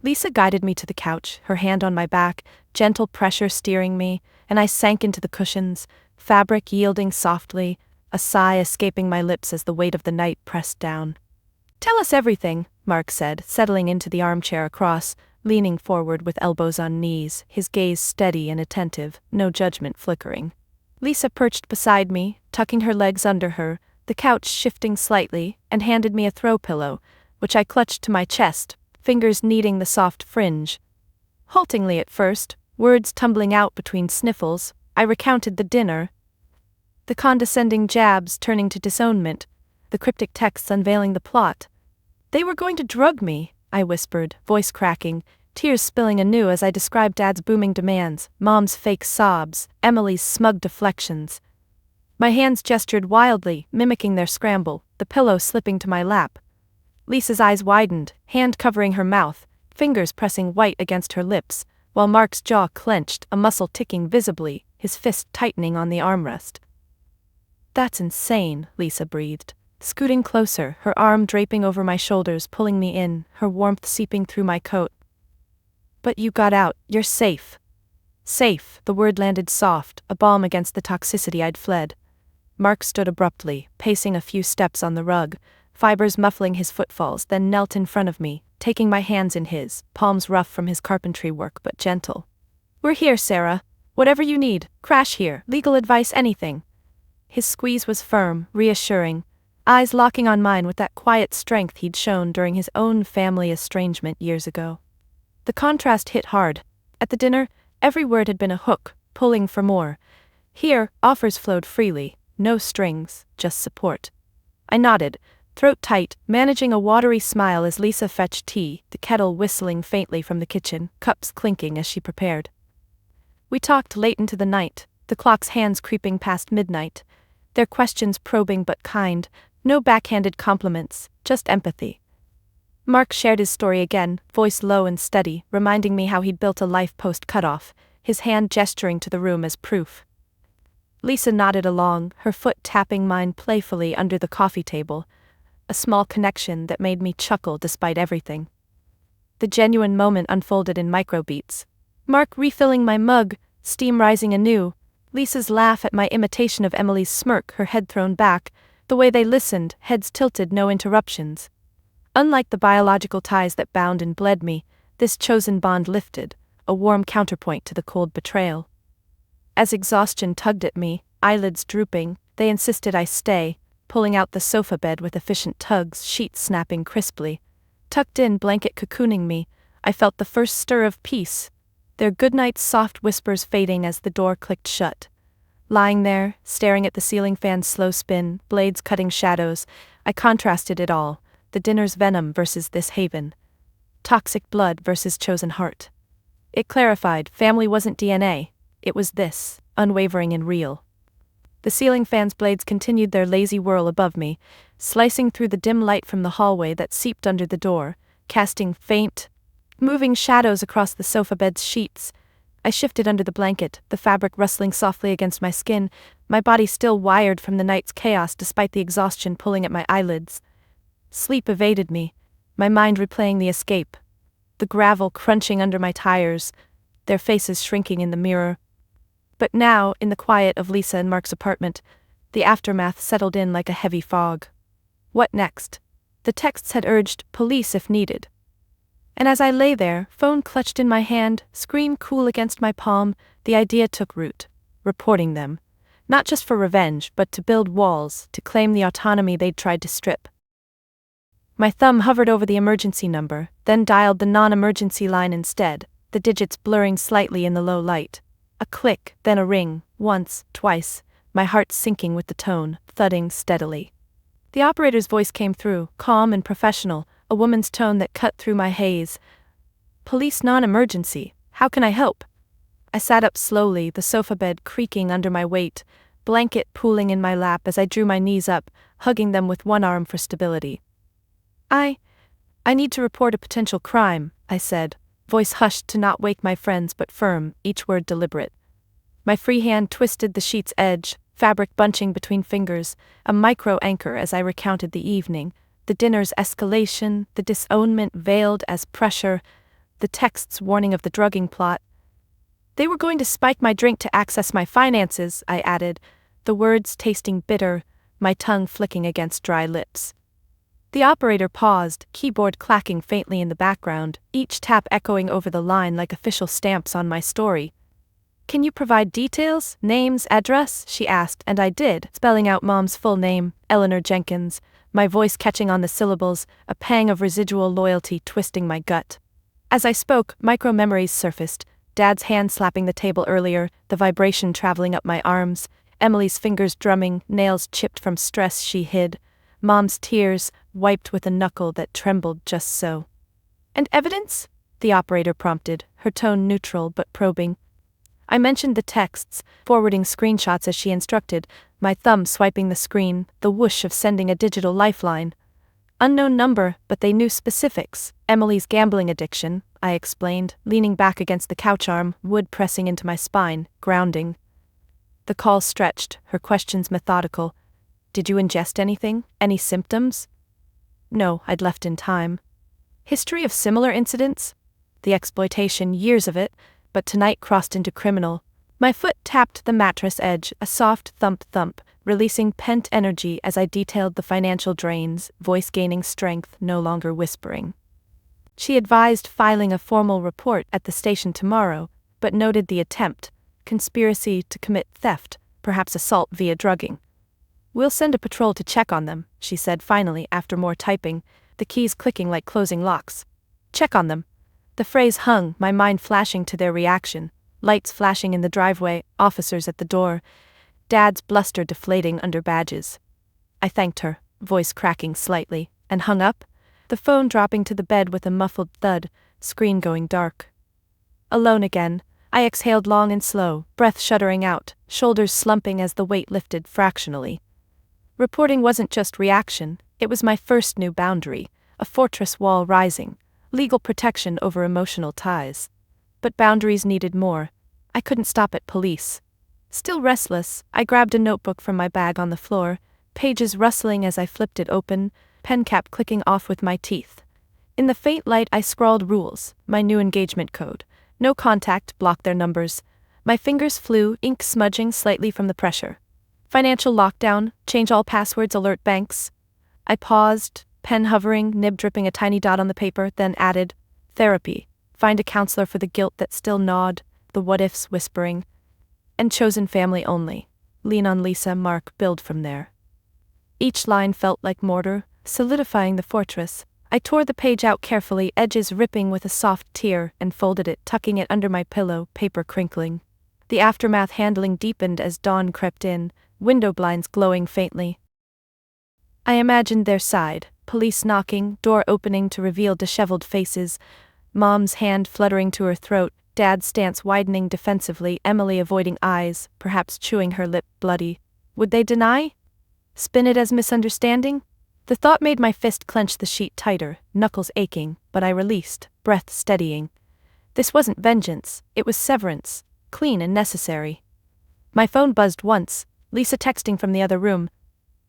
Lisa guided me to the couch, her hand on my back, gentle pressure steering me, and I sank into the cushions, fabric yielding softly, a sigh escaping my lips as the weight of the night pressed down. "Tell us everything," Mark said, settling into the armchair across, leaning forward with elbows on knees, his gaze steady and attentive, no judgment flickering. Lisa perched beside me, tucking her legs under her, the couch shifting slightly, and handed me a throw pillow, which I clutched to my chest, fingers kneading the soft fringe. Haltingly at first, words tumbling out between sniffles, I recounted the dinner. The condescending jabs turning to disownment, the cryptic texts unveiling the plot. "They were going to drug me," I whispered, voice cracking, tears spilling anew as I described Dad's booming demands, Mom's fake sobs, Emily's smug deflections. My hands gestured wildly, mimicking their scramble, the pillow slipping to my lap. Lisa's eyes widened, hand covering her mouth, fingers pressing white against her lips, while Mark's jaw clenched, a muscle ticking visibly, his fist tightening on the armrest. "That's insane," Lisa breathed, scooting closer, her arm draping over my shoulders, pulling me in, her warmth seeping through my coat. "But you got out, you're safe." Safe, the word landed soft, a balm against the toxicity I'd fled. Mark stood abruptly, pacing a few steps on the rug, fibers muffling his footfalls, then knelt in front of me, taking my hands in his, palms rough from his carpentry work but gentle. "We're here, Sarah. Whatever you need, crash here, legal advice, anything." His squeeze was firm, reassuring, eyes locking on mine with that quiet strength he'd shown during his own family estrangement years ago. The contrast hit hard. At the dinner, every word had been a hook, pulling for more. Here, offers flowed freely, no strings, just support. I nodded, throat tight, managing a watery smile as Lisa fetched tea, the kettle whistling faintly from the kitchen, cups clinking as she prepared. We talked late into the night, the clock's hands creeping past midnight, their questions probing but kind, no backhanded compliments, just empathy. Mark shared his story again, voice low and steady, reminding me how he'd built a life post-cutoff, his hand gesturing to the room as proof. Lisa nodded along, her foot tapping mine playfully under the coffee table, a small connection that made me chuckle despite everything. The genuine moment unfolded in microbeats. Mark refilling my mug, steam rising anew, Lisa's laugh at my imitation of Emily's smirk, her head thrown back, the way they listened, heads tilted, no interruptions. Unlike the biological ties that bound and bled me, this chosen bond lifted, a warm counterpoint to the cold betrayal. As exhaustion tugged at me, eyelids drooping, they insisted I stay, pulling out the sofa bed with efficient tugs, sheets snapping crisply. Tucked in, blanket cocooning me, I felt the first stir of peace, their goodnight's soft whispers fading as the door clicked shut. Lying there, staring at the ceiling fan's slow spin, blades cutting shadows, I contrasted it all, the dinner's venom versus this haven. Toxic blood versus chosen heart. It clarified, family wasn't DNA, it was this, unwavering and real. The ceiling fan's blades continued their lazy whirl above me, slicing through the dim light from the hallway that seeped under the door, casting faint, moving shadows across the sofa bed's sheets. I shifted under the blanket, the fabric rustling softly against my skin, my body still wired from the night's chaos despite the exhaustion pulling at my eyelids. Sleep evaded me, my mind replaying the escape, the gravel crunching under my tires, their faces shrinking in the mirror. But now, in the quiet of Lisa and Mark's apartment, the aftermath settled in like a heavy fog. What next? The texts had urged police if needed. And as I lay there, phone clutched in my hand, screen cool against my palm, the idea took root. Reporting them. Not just for revenge, but to build walls, to claim the autonomy they'd tried to strip. My thumb hovered over the emergency number, then dialed the non-emergency line instead, the digits blurring slightly in the low light. A click, then a ring, once, twice, my heart sinking with the tone, thudding steadily. The operator's voice came through, calm and professional, a woman's tone that cut through my haze. "Police non-emergency, how can I help?" I sat up slowly, the sofa bed creaking under my weight, blanket pooling in my lap as I drew my knees up, hugging them with one arm for stability. I need to report a potential crime," I said, voice hushed to not wake my friends but firm, each word deliberate. My free hand twisted the sheet's edge, fabric bunching between fingers, a micro-anchor as I recounted the evening, the dinner's escalation, the disownment veiled as pressure, the text's warning of the drugging plot. "They were going to spike my drink to access my finances," I added, the words tasting bitter, my tongue flicking against dry lips. The operator paused, keyboard clacking faintly in the background, each tap echoing over the line like official stamps on my story. "Can you provide details, names, address?" she asked, and I did, spelling out Mom's full name, Eleanor Jenkins, my voice catching on the syllables, a pang of residual loyalty twisting my gut. As I spoke, micro-memories surfaced, Dad's hand slapping the table earlier, the vibration traveling up my arms, Emily's fingers drumming, nails chipped from stress she hid, Mom's tears, wiped with a knuckle that trembled just so. "And evidence?" the operator prompted, her tone neutral but probing. I mentioned the texts, forwarding screenshots as she instructed, my thumb swiping the screen, the whoosh of sending a digital lifeline. Unknown number, but they knew specifics. Emily's gambling addiction, I explained, leaning back against the couch arm, wood pressing into my spine, grounding. The call stretched, her questions methodical. Did you ingest anything? Any symptoms? No, I'd left in time. History of similar incidents? The exploitation, years of it, but tonight crossed into criminal. My foot tapped the mattress edge, a soft thump-thump, releasing pent energy as I detailed the financial drains, voice gaining strength, no longer whispering. She advised filing a formal report at the station tomorrow, but noted the attempt, conspiracy to commit theft, perhaps assault via drugging. We'll send a patrol to check on them, she said finally after more typing, the keys clicking like closing locks. Check on them. The phrase hung, my mind flashing to their reaction. Lights flashing in the driveway, officers at the door. Dad's bluster deflating under badges. I thanked her, voice cracking slightly, and hung up, the phone dropping to the bed with a muffled thud, screen going dark. Alone again, I exhaled long and slow, breath shuddering out, shoulders slumping as the weight lifted fractionally. Reporting wasn't just reaction, it was my first new boundary, a fortress wall rising, legal protection over emotional ties. But boundaries needed more. I couldn't stop at police. Still restless, I grabbed a notebook from my bag on the floor, pages rustling as I flipped it open, pen cap clicking off with my teeth. In the faint light I scrawled rules, my new engagement code. No contact, block their numbers. My fingers flew, ink smudging slightly from the pressure. Financial lockdown, change all passwords, alert banks. I paused, pen hovering, nib dripping a tiny dot on the paper, then added, therapy. Find a counselor for the guilt that still gnawed, the what-ifs whispering. And chosen family only. Lean on Lisa, Mark, build from there. Each line felt like mortar, solidifying the fortress. I tore the page out carefully, edges ripping with a soft tear, and folded it, tucking it under my pillow, paper crinkling. The aftermath handling deepened as dawn crept in, window blinds glowing faintly. I imagined their side, police knocking, door opening to reveal disheveled faces, Mom's hand fluttering to her throat, Dad's stance widening defensively, Emily avoiding eyes, perhaps chewing her lip bloody. Would they deny? Spin it as misunderstanding? The thought made my fist clench the sheet tighter, knuckles aching, but I released, breath steadying. This wasn't vengeance, it was severance, clean and necessary. My phone buzzed once, Lisa texting from the other room.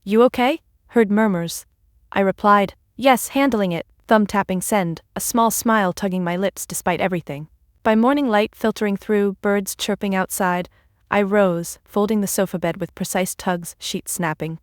You okay? Heard murmurs. I replied, yes, handling it, thumb tapping send, a small smile tugging my lips despite everything. By morning light filtering through, birds chirping outside, I rose, folding the sofa bed with precise tugs, sheets snapping.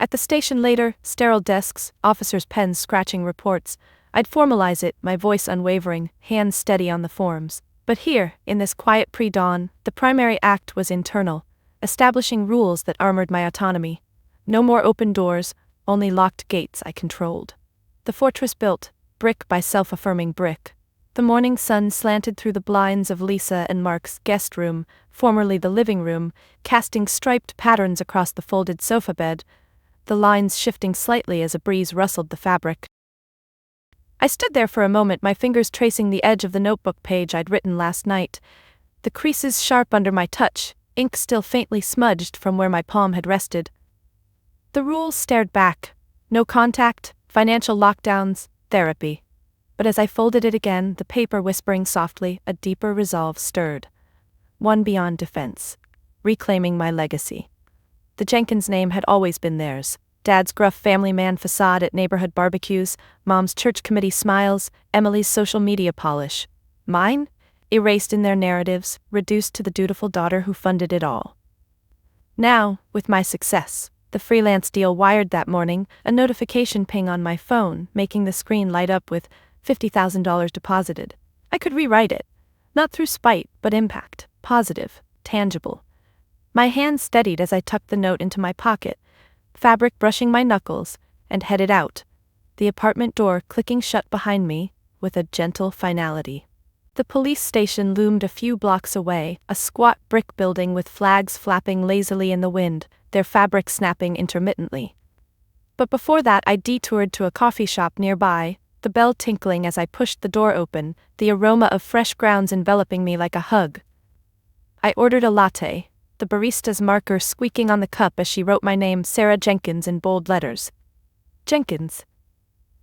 At the station later, sterile desks, officers' pens scratching reports. I'd formalize it, my voice unwavering, hands steady on the forms. But here, in this quiet pre-dawn, the primary act was internal, establishing rules that armored my autonomy. No more open doors, only locked gates I controlled. The fortress built, brick by self-affirming brick. The morning sun slanted through the blinds of Lisa and Mark's guest room, formerly the living room, casting striped patterns across the folded sofa bed, the lines shifting slightly as a breeze rustled the fabric. I stood there for a moment, my fingers tracing the edge of the notebook page I'd written last night, the creases sharp under my touch, ink still faintly smudged from where my palm had rested. The rules stared back. No contact, financial lockdowns, therapy. But as I folded it again, the paper whispering softly, a deeper resolve stirred. One beyond defense. Reclaiming my legacy. The Jenkins name had always been theirs. Dad's gruff family man facade at neighborhood barbecues, Mom's church committee smiles, Emily's social media polish. Mine? Erased in their narratives, reduced to the dutiful daughter who funded it all. Now, with my success, the freelance deal wired that morning, a notification ping on my phone, making the screen light up with $50,000 deposited. I could rewrite it. Not through spite, but impact. Positive. Tangible. My hand steadied as I tucked the note into my pocket, fabric brushing my knuckles, and headed out, the apartment door clicking shut behind me, with a gentle finality. The police station loomed a few blocks away, a squat brick building with flags flapping lazily in the wind, their fabric snapping intermittently. But before that I detoured to a coffee shop nearby, the bell tinkling as I pushed the door open, the aroma of fresh grounds enveloping me like a hug. I ordered a latte, the barista's marker squeaking on the cup as she wrote my name, Sarah Jenkins, in bold letters. Jenkins.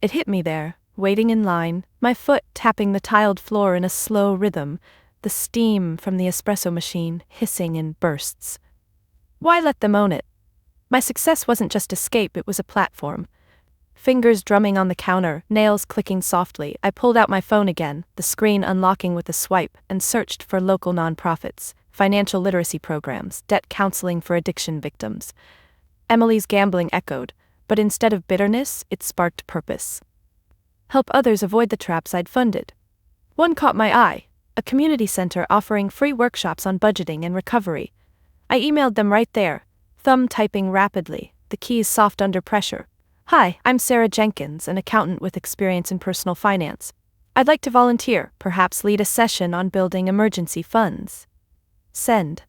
It hit me there, waiting in line, my foot tapping the tiled floor in a slow rhythm, the steam from the espresso machine hissing in bursts. Why let them own it? My success wasn't just escape, it was a platform. Fingers drumming on the counter, nails clicking softly, I pulled out my phone again, the screen unlocking with a swipe, and searched for local nonprofits, financial literacy programs, debt counseling for addiction victims. Emily's gambling echoed, but instead of bitterness, it sparked purpose. Help others avoid the traps I'd funded. One caught my eye, a community center offering free workshops on budgeting and recovery. I emailed them right there, thumb typing rapidly, the keys soft under pressure. Hi, I'm Sarah Jenkins, an accountant with experience in personal finance. I'd like to volunteer, perhaps lead a session on building emergency funds. Send.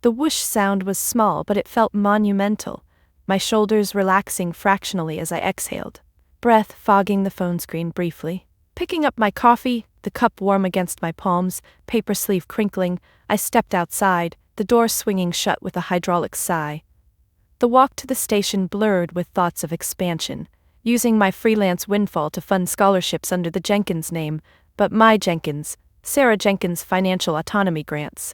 The whoosh sound was small, but it felt monumental, my shoulders relaxing fractionally as I exhaled, breath fogging the phone screen briefly. Picking up my coffee, the cup warm against my palms, paper sleeve crinkling, I stepped outside, the door swinging shut with a hydraulic sigh. The walk to the station blurred with thoughts of expansion, using my freelance windfall to fund scholarships under the Jenkins name, but my Jenkins, Sarah Jenkins Financial Autonomy Grants.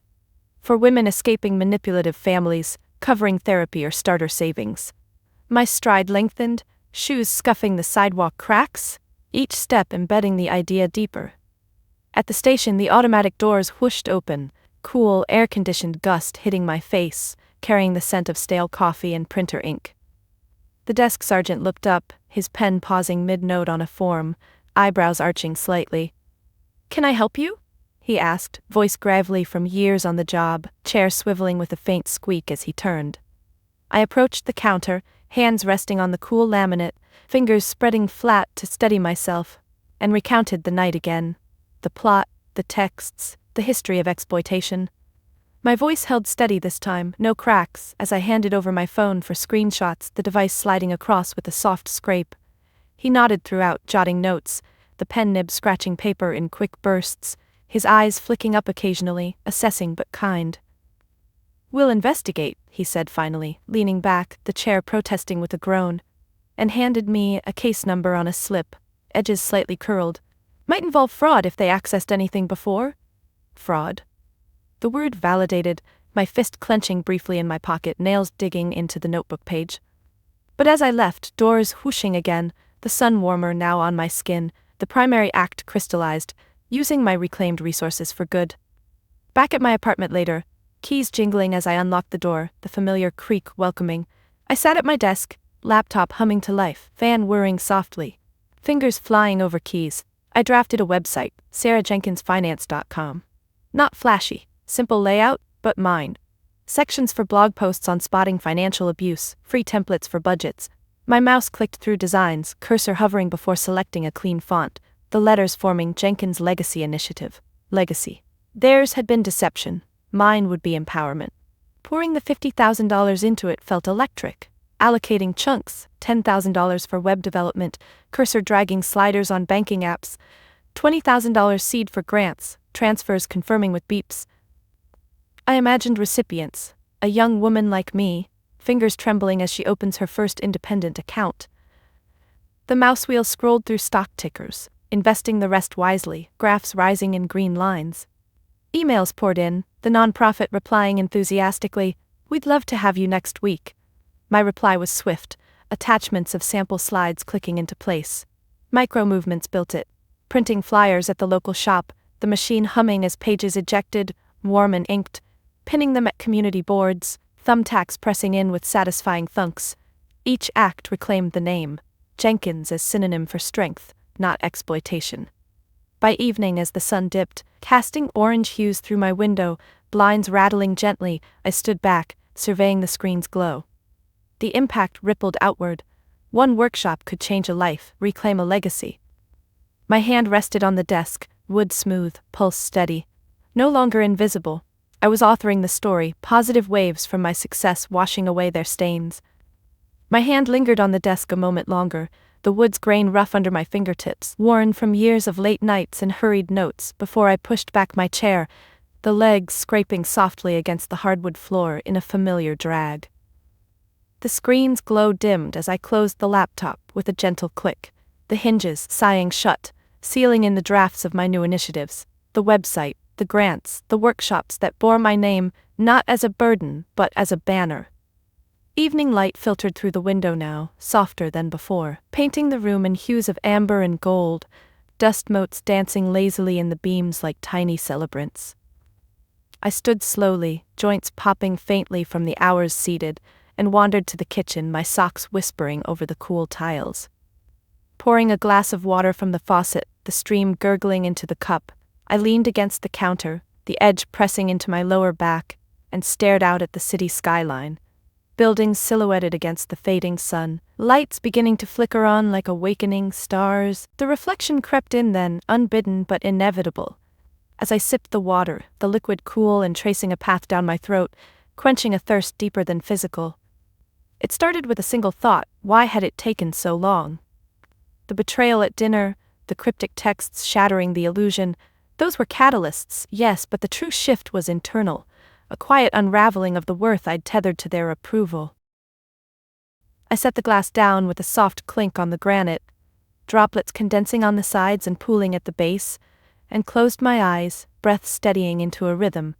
For women escaping manipulative families, covering therapy or starter savings. My stride lengthened, shoes scuffing the sidewalk cracks, each step embedding the idea deeper. At the station, the automatic doors whooshed open, cool, air-conditioned gust hitting my face, carrying the scent of stale coffee and printer ink. The desk sergeant looked up, his pen pausing mid-note on a form, eyebrows arching slightly. "Can I help you?" he asked, voice gravelly from years on the job, chair swiveling with a faint squeak as he turned. I approached the counter, hands resting on the cool laminate, fingers spreading flat to steady myself, and recounted the night again. The plot, the texts, the history of exploitation. My voice held steady this time, no cracks, as I handed over my phone for screenshots, the device sliding across with a soft scrape. He nodded throughout, jotting notes, the pen nib scratching paper in quick bursts, his eyes flicking up occasionally, assessing but kind. "We'll investigate," he said finally, leaning back, the chair protesting with a groan, and handed me a case number on a slip, edges slightly curled. "Might involve fraud if they accessed anything before." Fraud. The word validated, my fist clenching briefly in my pocket, nails digging into the notebook page. But as I left, doors whooshing again, the sun warmer now on my skin, the primary act crystallized, using my reclaimed resources for good. Back at my apartment later, keys jingling as I unlocked the door, the familiar creak welcoming, I sat at my desk, laptop humming to life, fan whirring softly. Fingers flying over keys, I drafted a website, sarahjenkinsfinance.com. Not flashy, simple layout, but mine. Sections for blog posts on spotting financial abuse, free templates for budgets. My mouse clicked through designs, cursor hovering before selecting a clean font, the letters forming Jenkins' Legacy Initiative. Legacy. Theirs had been deception, mine would be empowerment. Pouring the $50,000 into it felt electric. Allocating chunks, $10,000 for web development, cursor dragging sliders on banking apps, $20,000 seed for grants, transfers confirming with beeps. I imagined recipients, a young woman like me, fingers trembling as she opens her first independent account. The mouse wheel scrolled through stock tickers, investing the rest wisely, graphs rising in green lines. Emails poured in, the nonprofit replying enthusiastically, "We'd love to have you next week." My reply was swift, attachments of sample slides clicking into place. Micro movements built it, printing flyers at the local shop, the machine humming as pages ejected, warm and inked, pinning them at community boards, thumbtacks pressing in with satisfying thunks. Each act reclaimed the name, Jenkins, as synonym for strength, not exploitation. By evening, as the sun dipped, casting orange hues through my window, blinds rattling gently, I stood back, surveying the screen's glow. The impact rippled outward. One workshop could change a life, reclaim a legacy. My hand rested on the desk, wood smooth, pulse steady. No longer invisible, I was authoring the story, positive waves from my success washing away their stains. My hand lingered on the desk a moment longer, the wood's grain rough under my fingertips, worn from years of late nights and hurried notes before I pushed back my chair, the legs scraping softly against the hardwood floor in a familiar drag. The screen's glow dimmed as I closed the laptop with a gentle click, the hinges sighing shut, sealing in the drafts of my new initiatives, the website, the grants, the workshops that bore my name, not as a burden, but as a banner. Evening light filtered through the window now, softer than before, painting the room in hues of amber and gold, dust motes dancing lazily in the beams like tiny celebrants. I stood slowly, joints popping faintly from the hours seated, and wandered to the kitchen, my socks whispering over the cool tiles. Pouring a glass of water from the faucet, the stream gurgling into the cup, I leaned against the counter, the edge pressing into my lower back, and stared out at the city skyline. Buildings silhouetted against the fading sun, lights beginning to flicker on like awakening stars. The reflection crept in then, unbidden but inevitable. As I sipped the water, the liquid cool and tracing a path down my throat, quenching a thirst deeper than physical. It started with a single thought: why had it taken so long? The betrayal at dinner, the cryptic texts shattering the illusion, those were catalysts, yes, but the true shift was internal, a quiet unraveling of the worth I'd tethered to their approval. I set the glass down with a soft clink on the granite, droplets condensing on the sides and pooling at the base, and closed my eyes, breath steadying into a rhythm,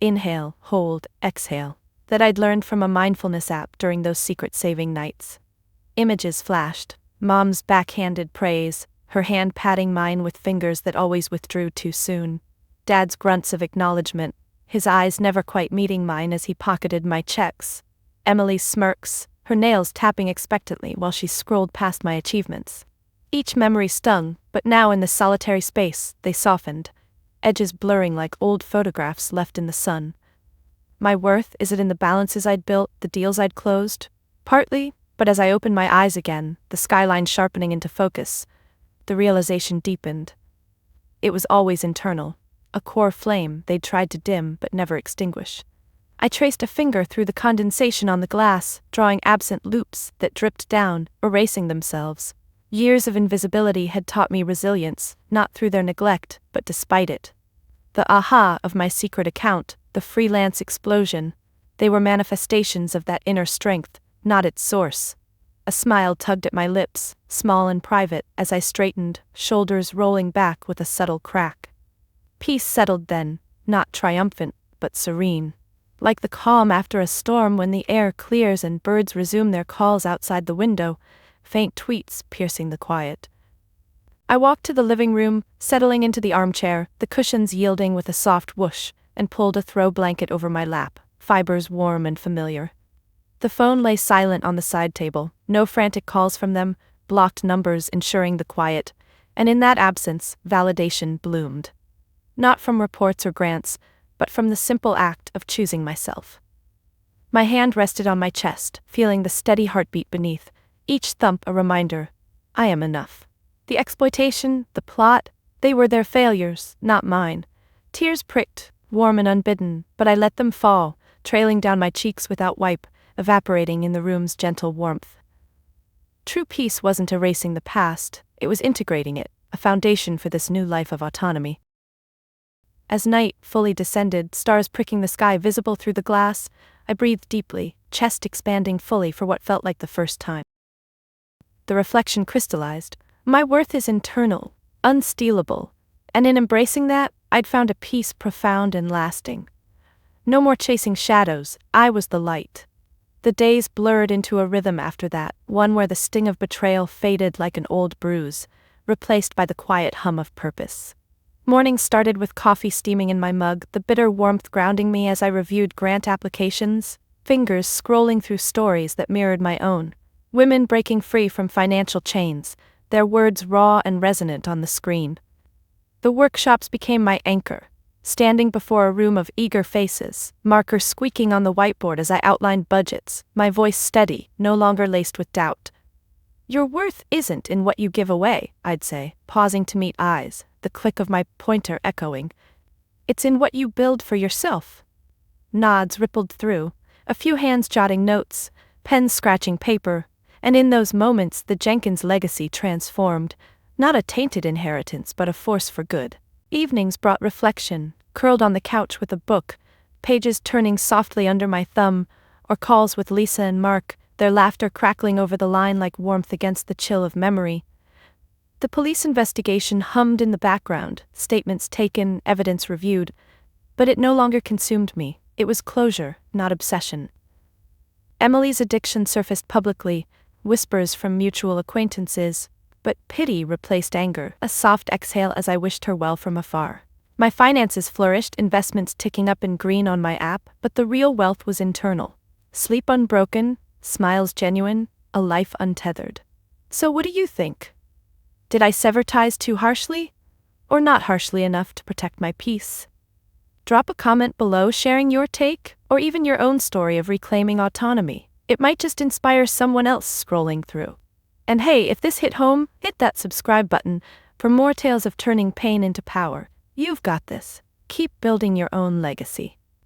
inhale, hold, exhale, that I'd learned from a mindfulness app during those secret saving nights. Images flashed, Mom's backhanded praise, her hand patting mine with fingers that always withdrew too soon. Dad's grunts of acknowledgement, his eyes never quite meeting mine as he pocketed my checks. Emily's smirks, her nails tapping expectantly while she scrolled past my achievements. Each memory stung, but now in this solitary space, they softened, edges blurring like old photographs left in the sun. My worth, is it in the balances I'd built, the deals I'd closed? Partly, but as I opened my eyes again, the skyline sharpening into focus, the realization deepened. It was always internal, a core flame they'd tried to dim but never extinguish. I traced a finger through the condensation on the glass, drawing absent loops that dripped down, erasing themselves. Years of invisibility had taught me resilience, not through their neglect, but despite it. The aha of my secret account, the freelance explosion, they were manifestations of that inner strength, not its source. A smile tugged at my lips, small and private, as I straightened, shoulders rolling back with a subtle crack. Peace settled then, not triumphant, but serene. Like the calm after a storm when the air clears and birds resume their calls outside the window, faint tweets piercing the quiet. I walked to the living room, settling into the armchair, the cushions yielding with a soft whoosh, and pulled a throw blanket over my lap, fibers warm and familiar. The phone lay silent on the side table, no frantic calls from them, blocked numbers ensuring the quiet, and in that absence, validation bloomed. Not from reports or grants, but from the simple act of choosing myself. My hand rested on my chest, feeling the steady heartbeat beneath, each thump a reminder: I am enough. The exploitation, the plot, they were their failures, not mine. Tears pricked, warm and unbidden, but I let them fall, trailing down my cheeks without wipe, evaporating in the room's gentle warmth. True peace wasn't erasing the past, it was integrating it, a foundation for this new life of autonomy. As night fully descended, stars pricking the sky visible through the glass, I breathed deeply, chest expanding fully for what felt like the first time. The reflection crystallized. My worth is internal, unstealable, and in embracing that, I'd found a peace profound and lasting. No more chasing shadows, I was the light. The days blurred into a rhythm after that, one where the sting of betrayal faded like an old bruise, replaced by the quiet hum of purpose. Morning started with coffee steaming in my mug, the bitter warmth grounding me as I reviewed grant applications, fingers scrolling through stories that mirrored my own. Women breaking free from financial chains, their words raw and resonant on the screen. The workshops became my anchor, standing before a room of eager faces, markers squeaking on the whiteboard as I outlined budgets, my voice steady, no longer laced with doubt. Your worth isn't in what you give away, I'd say, pausing to meet eyes, the click of my pointer echoing. It's in what you build for yourself. Nods rippled through, a few hands jotting notes, pens scratching paper, And in those moments, the Jenkins legacy transformed, not a tainted inheritance but a force for good. Evenings brought reflection, curled on the couch with a book, pages turning softly under my thumb, or calls with Lisa and Mark, their laughter crackling over the line like warmth against the chill of memory. The police investigation hummed in the background, statements taken, evidence reviewed, but it no longer consumed me. It was closure, not obsession. Emily's addiction surfaced publicly, whispers from mutual acquaintances, but pity replaced anger, a soft exhale as I wished her well from afar. My finances flourished, investments ticking up in green on my app, but the real wealth was internal. Sleep unbroken, smiles genuine, a life untethered. So what do you think? Did I sever ties too harshly? Or not harshly enough to protect my peace? Drop a comment below sharing your take, or even your own story of reclaiming autonomy. It might just inspire someone else scrolling through. And hey, if this hit home, hit that subscribe button for more tales of turning pain into power. You've got this. Keep building your own legacy.